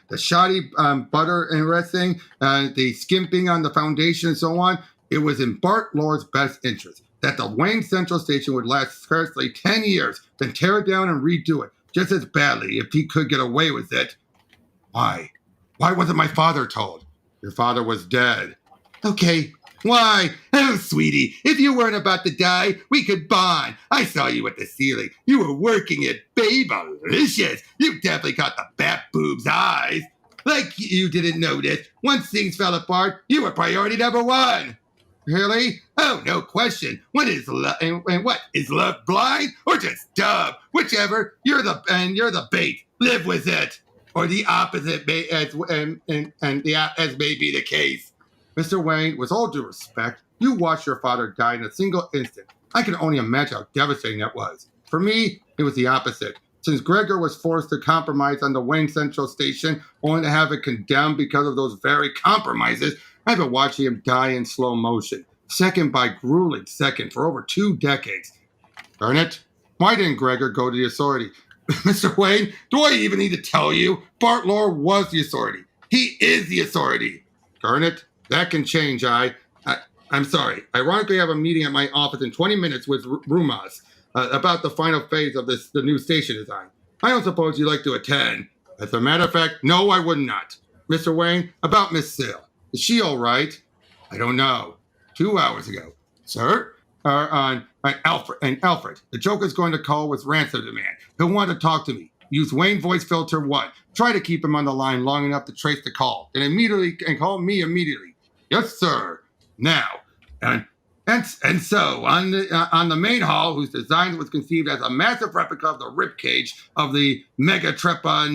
the shoddy butter and resting, the skimping on the foundation, and so on. It was in Bart Lore's best interest that the Wayne Central Station would last scarcely 10 years, then tear it down and redo it just as badly if he could get away with it. Why? Why wasn't my father told? Your father was dead. Okay. Why? Oh, sweetie, if you weren't about to die, we could bond. I saw you at the ceiling. You were working it, babe-alicious. You definitely caught the bat boob's eyes. Like you didn't notice. Once things fell apart, you were priority number one. Really? Oh, no question. What is love? And what is love blind or just dumb? Whichever. You're the bait. Live with it, or the opposite, as may be the case. Mr. Wayne, with all due respect, you watched your father die in a single instant. I can only imagine how devastating that was. For me, it was the opposite. Since Gregor was forced to compromise on the Wayne Central Station, only to have it condemned because of those very compromises, I've been watching him die in slow motion, second by grueling second, for over 2 decades. Darn it, why didn't Gregor go to the authority? Mr. Wayne, do I even need to tell you? Bart Lore was the authority. He is the authority. Garnet, that can change. I'm sorry. Ironically, I have a meeting at my office in 20 minutes with Rumas about the final phase of the new station design. I don't suppose you'd like to attend. As a matter of fact, no, I would not. Mr. Wayne, about Miss Sill. Is she all right? I don't know. 2 hours ago. Sir? Alfred, the Joker's going to call with ransom demand. He'll want to talk to me. Use Wayne voice filter 1. Try to keep him on the line long enough to trace the call. And call me immediately. Yes, sir. Now. And so, on the main hall, whose design was conceived as a massive replica of the ribcage of the Megatrepa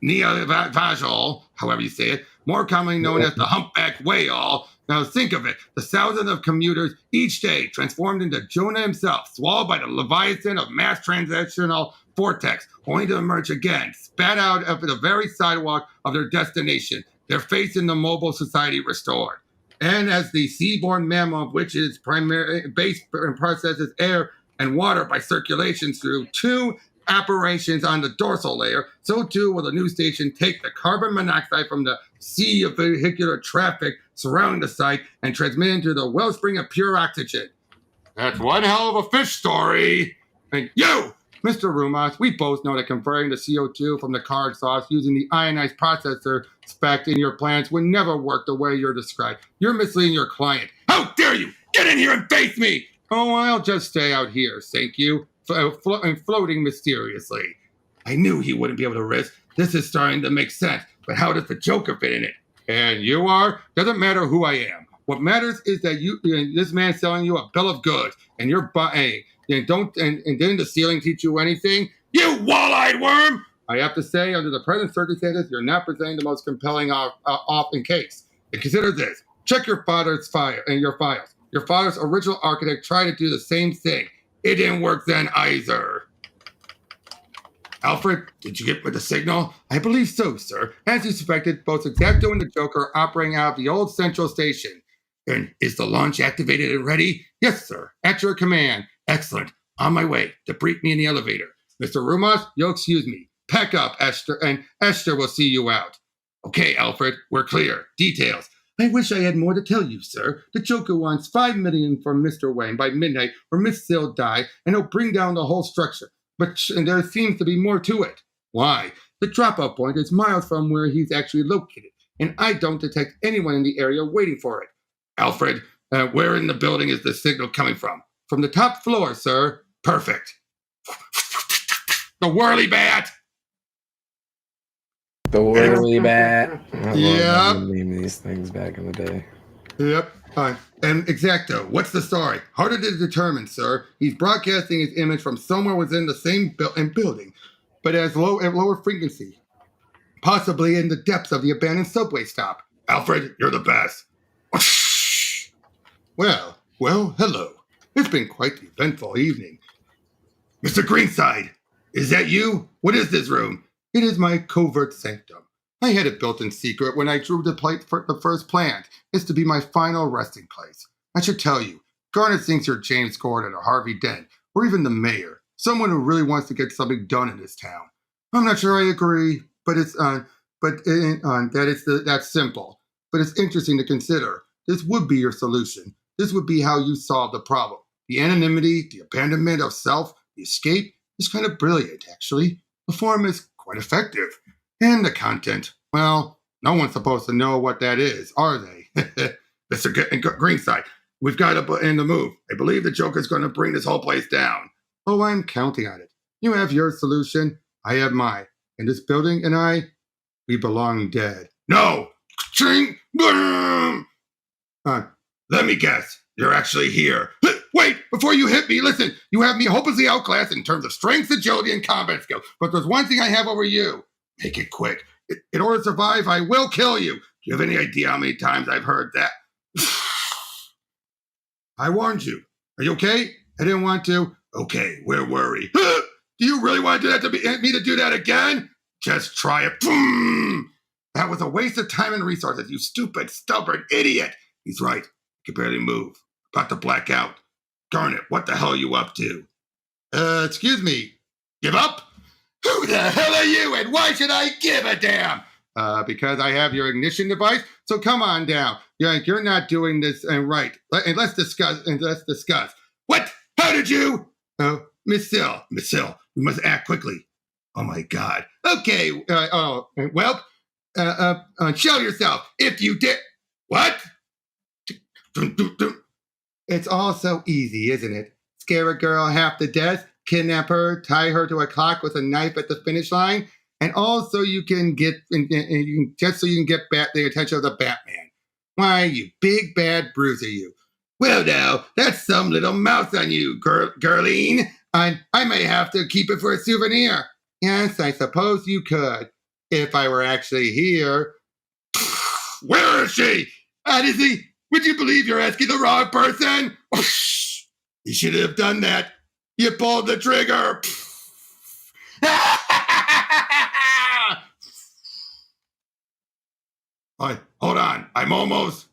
neovagel, however you say it, more commonly known as the humpback whale. Now think of it, the thousands of commuters each day transformed into Jonah himself, swallowed by the leviathan of mass transactional vortex, only to emerge again, spat out of the very sidewalk of their destination, their faith in the mobile society restored. And as the seaborne mammal, which is primarily based and processes air and water by circulation through 2 apparitions on the dorsal layer, so too will the new station take the carbon monoxide from the sea of vehicular traffic surrounding the site and transmit into the wellspring of pure oxygen. That's one hell of a fish story. And you, Mr. Rumas, we both know that converting the CO2 from the car exhaust using the ionized processor spec in your plants would never work the way you're described. You're misleading your client. How dare you! Get in here and face me! Oh, I'll just stay out here, thank you. Floating mysteriously. I knew he wouldn't be able to risk. This is starting to make sense, but how does the Joker fit in it? And you are? Doesn't matter who I am. What matters is that this man's selling you a bill of goods, and you're buying. And didn't the ceiling teach you anything? You wall-eyed worm! I have to say, under the present circumstances, you're not presenting the most compelling in case. And consider this. Check your father's file and your files. Your father's original architect tried to do the same thing. It didn't work then either. Alfred, did you get with the signal? I believe so, sir. As you suspected, both Exacto and the Joker are operating out of the old central station. And is the launch activated and ready? Yes, sir. At your command. Excellent. On my way. Debrief me in the elevator. Mr. Rumas, you'll excuse me. Pack up, Esther, and Esther will see you out. Okay, Alfred, we're clear. Details. I wish I had more to tell you, sir. The Joker wants $5 million from Mr. Wayne by midnight, or Miss Sill die, and he'll bring down the whole structure. And there seems to be more to it. Why? The drop-off point is miles from where he's actually located, and I don't detect anyone in the area waiting for it. Alfred, where in the building is the signal coming from? From the top floor, sir. Perfect. The whirly bat! The whirly bat. Yep. Name these things back in the day. Yep. And Exacto, what's the story? Harder to determine, sir. He's broadcasting his image from somewhere within the same building, but at lower frequency. Possibly in the depths of the abandoned subway stop. Alfred, you're the best. Well, hello. It's been quite the eventful evening. Mr. Greenside, is that you? What is this room? It is my covert sanctum. I had it built in secret when I drew the first plant. It's to be my final resting place. I should tell you, Garnet thinks you're James Gordon or Harvey Dent, or even the mayor, someone who really wants to get something done in this town. I'm not sure I agree, but that's simple. But it's interesting to consider. This would be your solution. This would be how you solve the problem. The anonymity, the abandonment of self, the escape is kind of brilliant, actually. The form is quite effective. And the content, well, no one's supposed to know what that is, are they? Mr. Greenside, we've got to end the move. I believe the Joker's going to bring this whole place down. Oh, I'm counting on it. You have your solution. I have mine. And this building and I, we belong dead. No! Ching! Let me guess. You're actually here. Wait, before you hit me, listen. You have me hopelessly outclassed in terms of strength, agility, and combat skill. But there's one thing I have over you. Make it quick. In order to survive, I will kill you. Do you have any idea how many times I've heard that? I warned you. Are you okay? I didn't want to. Okay, we're worried. Do you really want to do that to me to do that again? Just try it. That was a waste of time and resources, you stupid, stubborn idiot. He's right. I can barely move. About to black out. Garnet, what the hell are you up to? Excuse me. Give up? Who the hell are you and why should I give a damn? because I have your ignition device. So come on down. You're not doing this right. And let's discuss. What? How did you? Miss Sill, we must act quickly. Oh my God. Okay. Show yourself if you did. What? It's all so easy, isn't it? Scare a girl half to death, kidnap her, tie her to a clock with a knife at the finish line, and also you can get just so you can get the attention of the Batman. Why, you big bad bruiser, you. Well, now that's some little mouth on you, girleen. I may have to keep it for a souvenir. Yes, I suppose you could, if I were actually here. Where is she? Odyssey, would you believe you're asking the wrong person? You should have done that. You pulled the trigger. Hold on. I'm almost.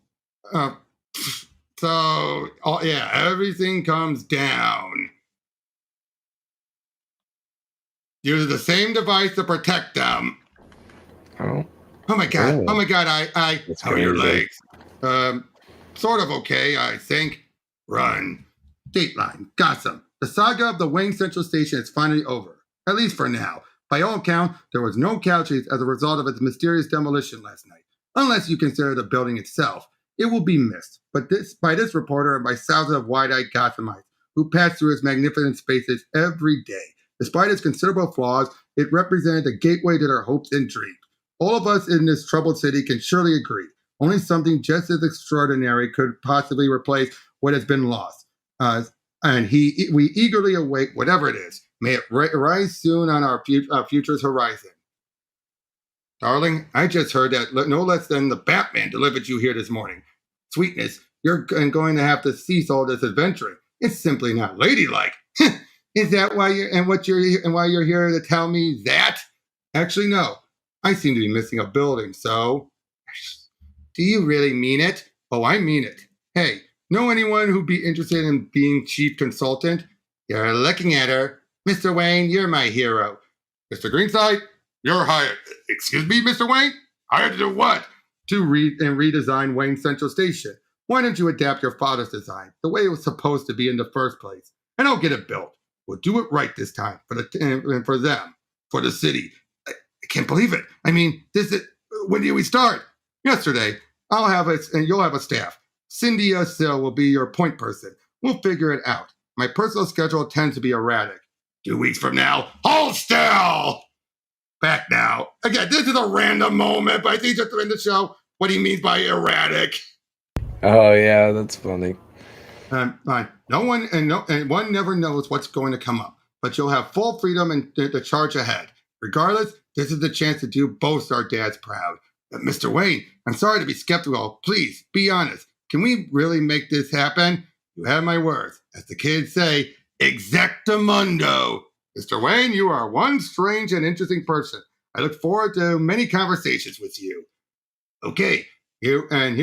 Everything comes down. Use the same device to protect them. Oh. Oh my God. Really? Oh my God. How are your legs? crazy. Sort of okay, I think. Run. Dateline. Gotham. The saga of the Wayne Central Station is finally over. At least for now. By all accounts, there was no casualties as a result of its mysterious demolition last night. Unless you consider the building itself. It will be missed. But by this reporter and by thousands of wide-eyed Gothamites who pass through its magnificent spaces every day. Despite its considerable flaws, it represented the gateway to their hopes and dreams. All of us in this troubled city can surely agree. Only something just as extraordinary could possibly replace what has been lost. We eagerly await whatever it is. May it rise soon on our future's horizon. Darling, I just heard that no less than the Batman delivered you here this morning. Sweetness, you're going to have to cease all this adventuring. It's simply not ladylike. Is that why you're here to tell me that? Actually, no. I seem to be missing a building, so... Do you really mean it? Oh, I mean it. Hey, know anyone who'd be interested in being chief consultant? You're looking at her. Mr. Wayne, you're my hero. Mr. Greenside, you're hired. Excuse me, Mr. Wayne? Hired to do what? To redesign Wayne Central Station. Why don't you adapt your father's design, the way it was supposed to be in the first place? And I'll get it built. We'll do it right this time for them, for the city. I can't believe it. I mean, when do we start? Yesterday. I'll have it, and you'll have a staff. Cindy Sill will be your point person. We'll figure it out. My personal schedule tends to be erratic. 2 weeks from now, hold still! Back now. Again, this is a random moment, but I think just to end the show, what he means by erratic. Oh yeah, that's funny. Fine. One never knows what's going to come up, but you'll have full freedom and to charge ahead. Regardless, this is the chance to do both our dads proud. But Mr. Wayne, I'm sorry to be skeptical. Please, be honest. Can we really make this happen? You have my words. As the kids say, exactamundo. Mr. Wayne, you are one strange and interesting person. I look forward to many conversations with you. Okay, here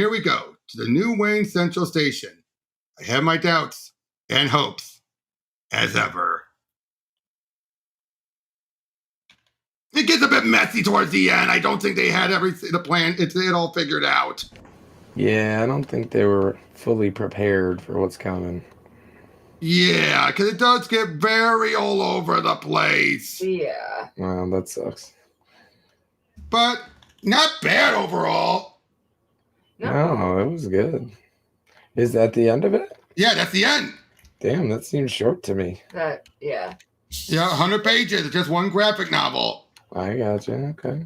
we go to the new Wayne Central Station. I have my doubts and hopes, as ever. It gets a bit messy towards the end. I don't think they had the plan. It all figured out. Yeah, I don't think they were fully prepared for what's coming. Yeah, because it does get very all over the place. Yeah. Wow, that sucks. But not bad overall. No, it was good. Is that the end of it? Yeah, that's the end. Damn, that seems short to me. Yeah. Yeah, 100 pages. It's just one graphic novel. I gotcha. Okay.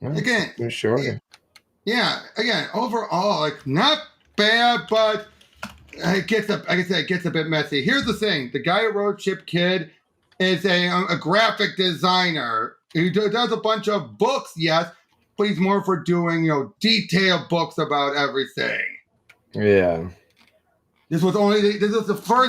Well, again, shorter. Yeah, again, overall, like not bad, but it gets a bit messy. Here's the thing: the guy who wrote Chip Kid is a graphic designer who does a bunch of books, yes, but he's more for doing detailed books about everything. Yeah. This was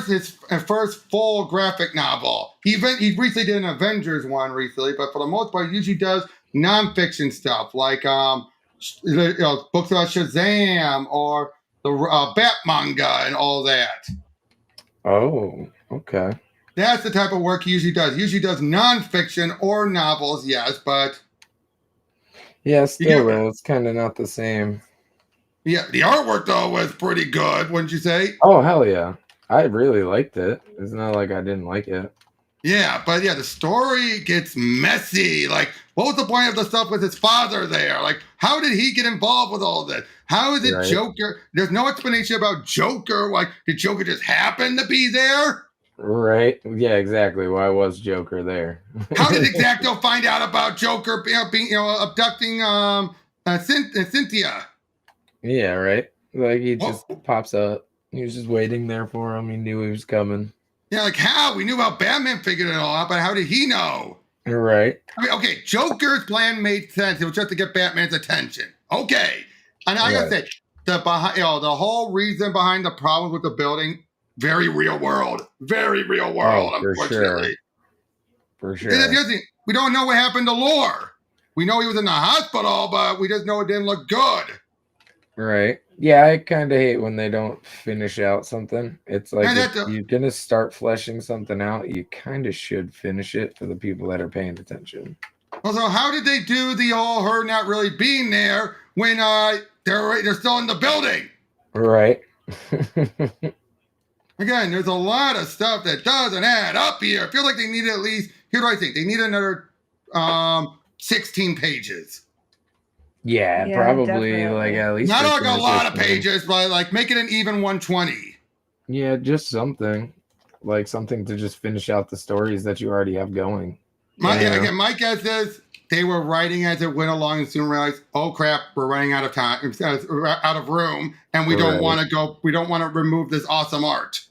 his first full graphic novel. He recently did an Avengers one recently, but for the most part, he usually does nonfiction stuff like books about Shazam or the Bat manga and all that. Oh, okay. That's the type of work he usually does. He usually does nonfiction or novels, yes, but Yeah, still Yeah, though, it's kind of not the same. yeah. The artwork though was pretty good, wouldn't you say? Oh hell yeah, I really liked it. It's not like I didn't like it. Yeah, but yeah, the story gets messy. Like, what was the point of the stuff with his father there? Like, how did he get involved with all this? How is it Right. Joker? There's no explanation about Joker. Like, did Joker just happen to be there? Right. Yeah, exactly. Why was Joker there? How did Exacto find out about Joker being abducting Cynthia? Yeah, right. Like he just Well, pops up. He was just waiting there for him. He knew he was coming. yeah, like how? We knew how Batman figured it all out, but how did he know? Right. I mean, okay, Joker's plan made sense. It was just to get Batman's attention. Okay, and I gotta say, the the whole reason behind the problems with the building, very real world, Oh, for unfortunately. sure. For sure. And the other thing, we don't know what happened to Lore. We know he was in the hospital, but we just know it didn't look good. Right. Yeah, I kind of hate when they don't finish out something. It's like And if you're gonna start fleshing something out, you kind of should finish it for the people that are paying attention. Also, how did they do the her not really being there when they're still in the building? Right. Again, there's a lot of stuff that doesn't add up here. I feel like they need at least, here's what I think, they need another 16 pages. Yeah, probably definitely. like at least. Not like a lot of pages, but like make it an even 120. Yeah, just something. Like something to just finish out the stories that you already have going. Again, my guess is they were writing as it went along and soon realized, oh crap, we're running out of time, out of room, and we don't want to remove this awesome art.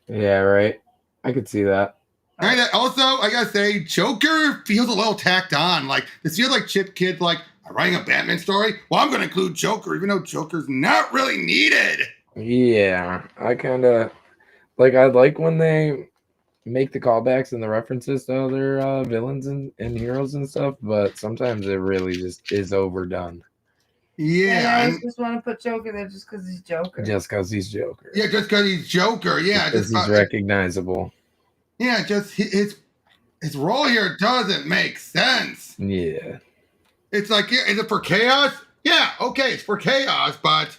Yeah, right. I could see that. And also, I gotta say, Joker feels a little tacked on. Like, this feels like Chip Kid, like, I'm writing a Batman story. Well, I'm gonna include Joker, even though Joker's not really needed. Yeah, I kind of like. I like when they make the callbacks and the references to other villains and heroes and stuff, but sometimes it really just is overdone. Yeah, I just want to put Joker there just because he's Joker. Just because he's Joker. Yeah, just because he's Joker. Yeah, because he's recognizable. Yeah, just his role here doesn't make sense. Yeah. It's like, yeah, is it for chaos? Yeah, okay, it's for chaos, but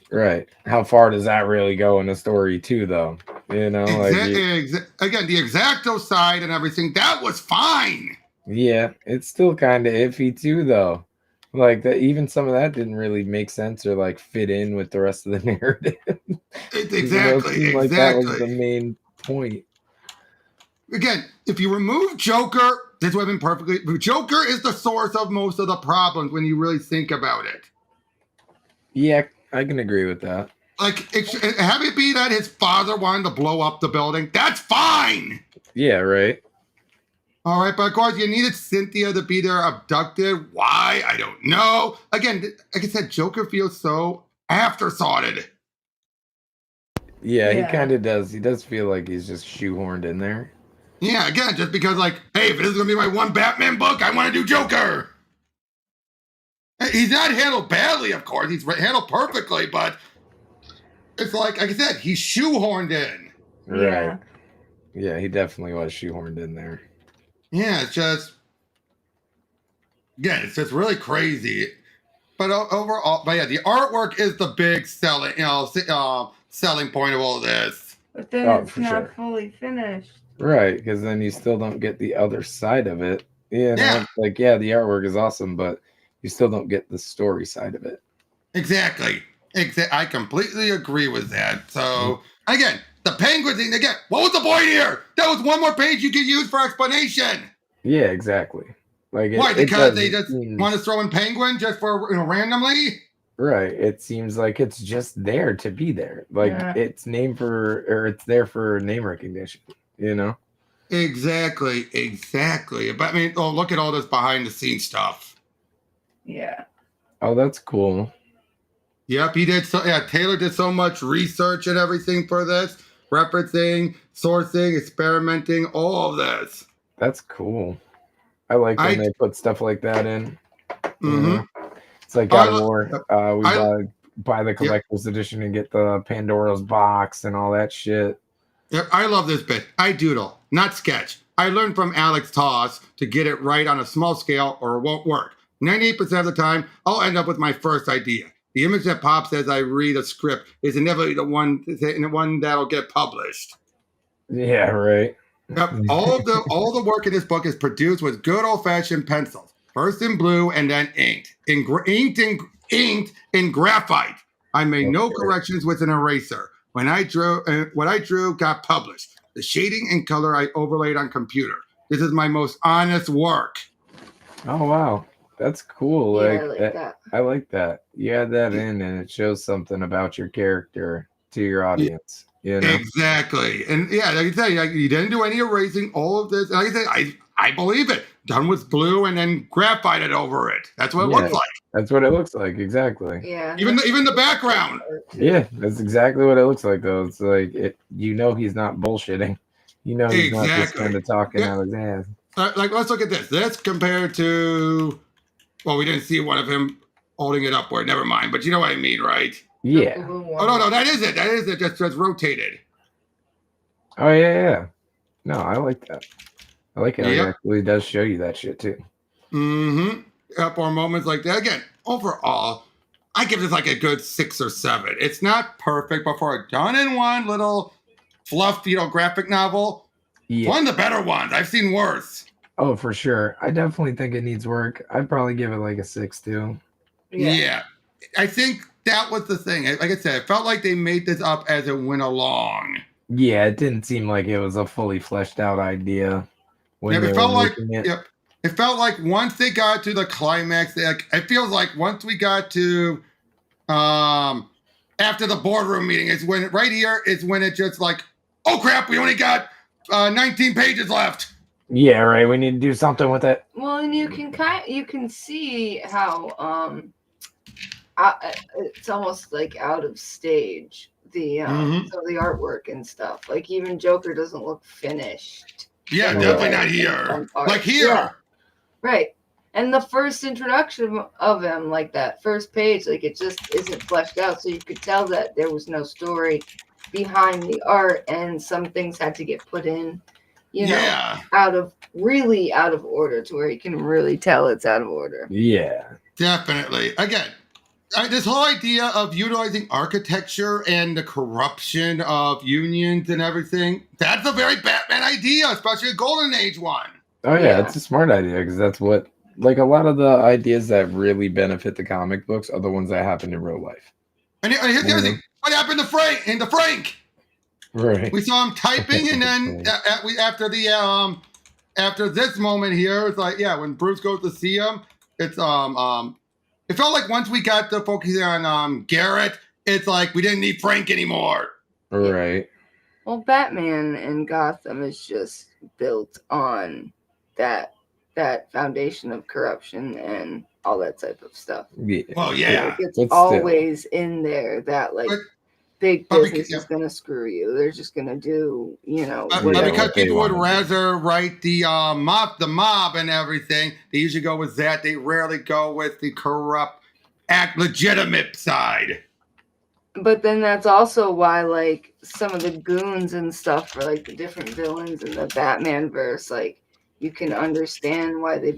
right. How far does that really go in the story, too, though? You know, again, the Exacto side and everything, that was fine. Yeah, it's still kind of iffy, too, though. Like that, even some of that didn't really make sense or like fit in with the rest of the narrative. Exactly. Like that was the main point. Again, if you remove Joker, this would have been perfectly. Joker is the source of most of the problems when you really think about it. Yeah, I can agree with that. Like, have it be that his father wanted to blow up the building. That's fine. Yeah, right. All right, but of course, you needed Cynthia to be there abducted. Why? I don't know. Again, like I said, Joker feels so afterthoughted. Yeah, he kind of does. He does feel like he's just shoehorned in there. Yeah, again, just because, like, hey, if this is going to be my one Batman book, I want to do Joker. He's not handled badly, of course. He's handled perfectly, but it's like I said, he's shoehorned in. Right. Yeah, he definitely was shoehorned in there. Yeah, it's just, again, it's just really crazy. But overall, but yeah, the artwork is the big selling point of all this. But then it's not fully finished. Right, because then you still don't get the other side of it. You know, it's like, yeah, the artwork is awesome, but you still don't get the story side of it. Exactly. I completely agree with that. So, again, the penguin thing, again, what was the point here? That was one more page you could use for explanation. Yeah, exactly. Like, why? Because they just want to throw in penguin just for, randomly? Right. It seems like it's just there to be there. Like, it's it's there for name recognition, you know? Exactly. But I mean, look at all this behind the scenes stuff. Yeah. Oh, that's cool. Yep, he did. Taylor did so much research and everything for this, referencing, sourcing, experimenting, all of this. That's cool. I like when they put stuff like that in. Mm-hmm. It's like God of War. We buy the collector's edition and get the Pandora's box and all that shit. Yep, I love this bit. I doodle, not sketch. I learned from Alex Toss to get it right on a small scale or it won't work. 98% of the time, I'll end up with my first idea. The image that pops as I read a script is inevitably the one that'll get published. Yeah, right. Yep. All the work in this book is produced with good old-fashioned pencils. First in blue and then inked in graphite. I made no corrections with an eraser. When I drew, what I drew got published. The shading and color I overlaid on computer. This is my most honest work. Oh wow, that's cool. Yeah, Like, I like that. I like that. You add that in, and it shows something about your character to your audience. You know? Exactly. And yeah, like you say, you didn't do any erasing. All of this, and like I say, I believe it. Done with blue and then graphited over it. That's what it looks like. That's what it looks like, exactly. Yeah. Even the background. Yeah, that's exactly what it looks like, though. It's like you know he's not bullshitting. You know he's not just kind of talking out his ass. Like, let's look at this. This compared to, well, we didn't see one of him holding it upward. Never mind. But you know what I mean, right? Yeah. Oh no, that is it. That is it. Just rotated. Oh yeah. No, I like that. I like it. It actually does show you that shit too. Mm-hmm. Yep, or moments like that. Again, overall, I give this like a good 6 or 7. It's not perfect, but for a done-in-one little fluff, graphic novel, one of the better ones. I've seen worse. Oh, for sure. I definitely think it needs work. I'd probably give it like a 6 too. Yeah. I think that was the thing. Like I said, it felt like they made this up as it went along. Yeah, it didn't seem like it was a fully fleshed out idea. It felt like it felt like once they got to the climax, it feels like once we got to after the boardroom meeting is when it just like, oh crap, we only got 19 pages left. Yeah, right. We need to do something with it. Well, and you can see how it's almost like out of stage, the so the artwork and stuff. Like even Joker doesn't look finished. Yeah, definitely not here. Like here. Yeah. Right. And the first introduction of him, like that first page, like it just isn't fleshed out. So you could tell that there was no story behind the art and some things had to get put in, out of order to where you can really tell it's out of order. Yeah. Definitely. Again, this whole idea of utilizing architecture and the corruption of unions and everything, that's a very Batman idea, especially a Golden Age one. Oh, yeah, it's a smart idea because that's what, like a lot of the ideas that really benefit the comic books are the ones that happen in real life. And here's the other thing. What happened to Frank? Right. We saw him typing and then after this moment here, it's like, when Bruce goes to see him, it's it felt like once we got to focusing on Garrett, it's like we didn't need Frank anymore. Right. Well, Batman and Gotham is just built on that foundation of corruption and all that type of stuff. Yeah. Well, yeah. It's always in there that big business is going to screw you. They're just going to do, But because people would rather write the mob and everything, they usually go with that. They rarely go with the corrupt, legitimate side. But then that's also why, some of the goons and stuff for, the different villains in the Batman verse, you can understand why they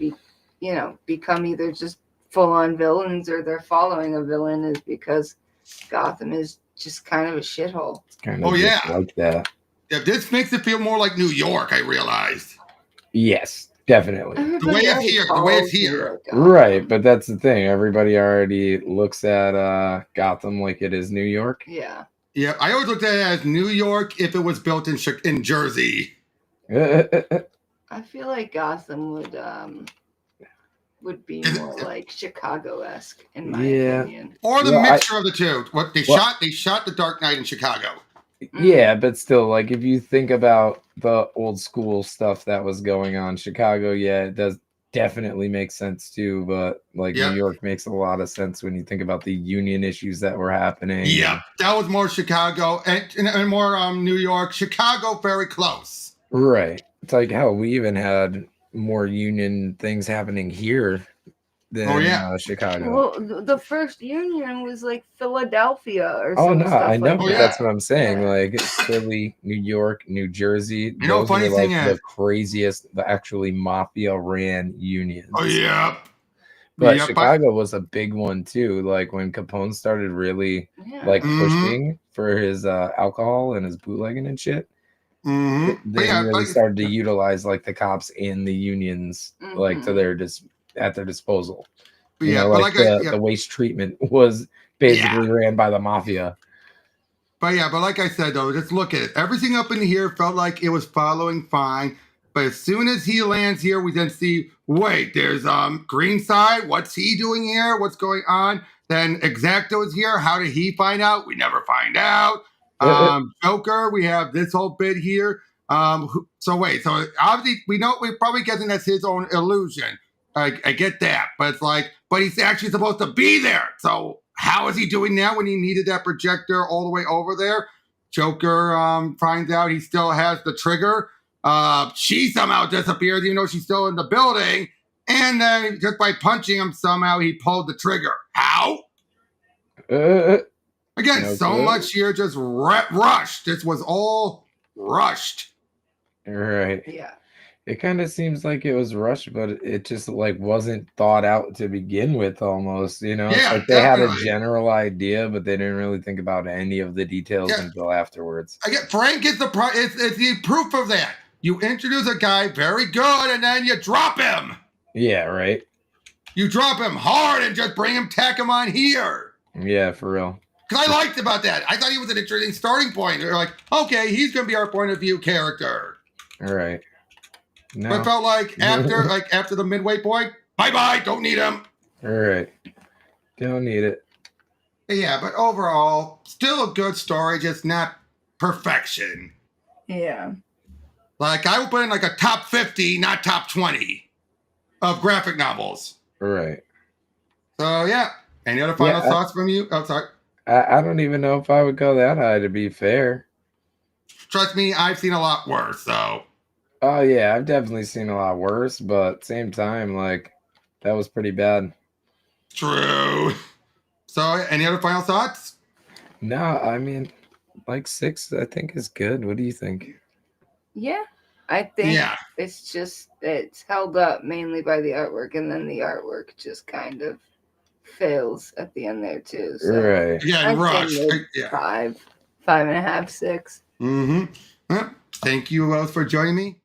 become either just full-on villains or they're following a villain is because Gotham is just kind of a shithole. Kind of like that. Yeah, this makes it feel more like New York, I realized. Yes, definitely. The way it's here. Right, but that's the thing. Everybody already looks at Gotham like it is New York. Yeah. Yeah, I always looked at it as New York if it was built in Jersey. I feel like Gotham would be more like Chicago-esque in my opinion. Or the mixture of the two. What they shot the Dark Knight in Chicago. Yeah, but still, if you think about the old school stuff that was going on, Chicago, it does definitely make sense too. But New York makes a lot of sense when you think about the union issues that were happening. Yeah, that was more Chicago and more New York. Chicago, very close. Right. It's like hell. We even had more union things happening here than Chicago. Well, the first union was Philadelphia or something. Oh no, stuff I know. That. That's what I'm saying. Philly, New York, New Jersey. Those funny were thing is the craziest, the actually mafia ran unions. Oh yeah. But Yep. Chicago was a big one too. Like when Capone started really Yeah. like Mhm. pushing for his alcohol and his bootlegging and shit. But They yeah, really started to utilize like the cops and the unions like to their at their disposal. but You yeah, know, but like like I the waste treatment was basically ran by the mafia. But yeah, but like I said though, just look at it. Everything up in here felt like it was following fine. But as soon as he lands here, we then see, wait, there's Greenside. What's he doing here? What's going on? Then Exacto is here. How did he find out? We never find out. Joker, we have this whole bit here. So wait, so obviously we know we're probably guessing that's his own illusion. I get that, but it's like, but he's actually supposed to be there. So how is he doing now when he needed that projector all the way over there? Joker finds out he still has the trigger. She somehow disappears, even though she's still in the building. And then just by punching him, somehow he pulled the trigger. How? Again, so much here just rushed. This was all rushed. Right. Yeah. It kind of seems like it was rushed, but it just like wasn't thought out to begin with almost, you know? It's Yeah, like they had a definitely. general idea, but they didn't really think about any of the details Yeah. until afterwards. Again, Frank is it's the proof of that. You introduce a guy very good and then you drop him. Yeah, right. You drop him hard and just tack him on here. Yeah, for real. Because I liked about that. I thought he was an interesting starting point. They're like, okay, he's going to be our point of view character. All right. No. But it felt like after the midway point, bye-bye, don't need him. All right. Don't need it. Yeah, but overall, still a good story, just not perfection. Yeah. Like, I would put in like a top 50, not top 20 of graphic novels. All right. So, yeah. Any other final thoughts from you? Oh, sorry. I don't even know if I would go that high, to be fair. Trust me, I've seen a lot worse, so. Oh, yeah, I've definitely seen a lot worse, but same time, like, that was pretty bad. True. So, any other final thoughts? No, I mean, like 6, I think is good. What do you think? Yeah. I think it's held up mainly by the artwork, and then the artwork just kind of fails at the end there too. So Right. Yeah, rush. Yeah. 5.5, 6. Well, thank you for joining me.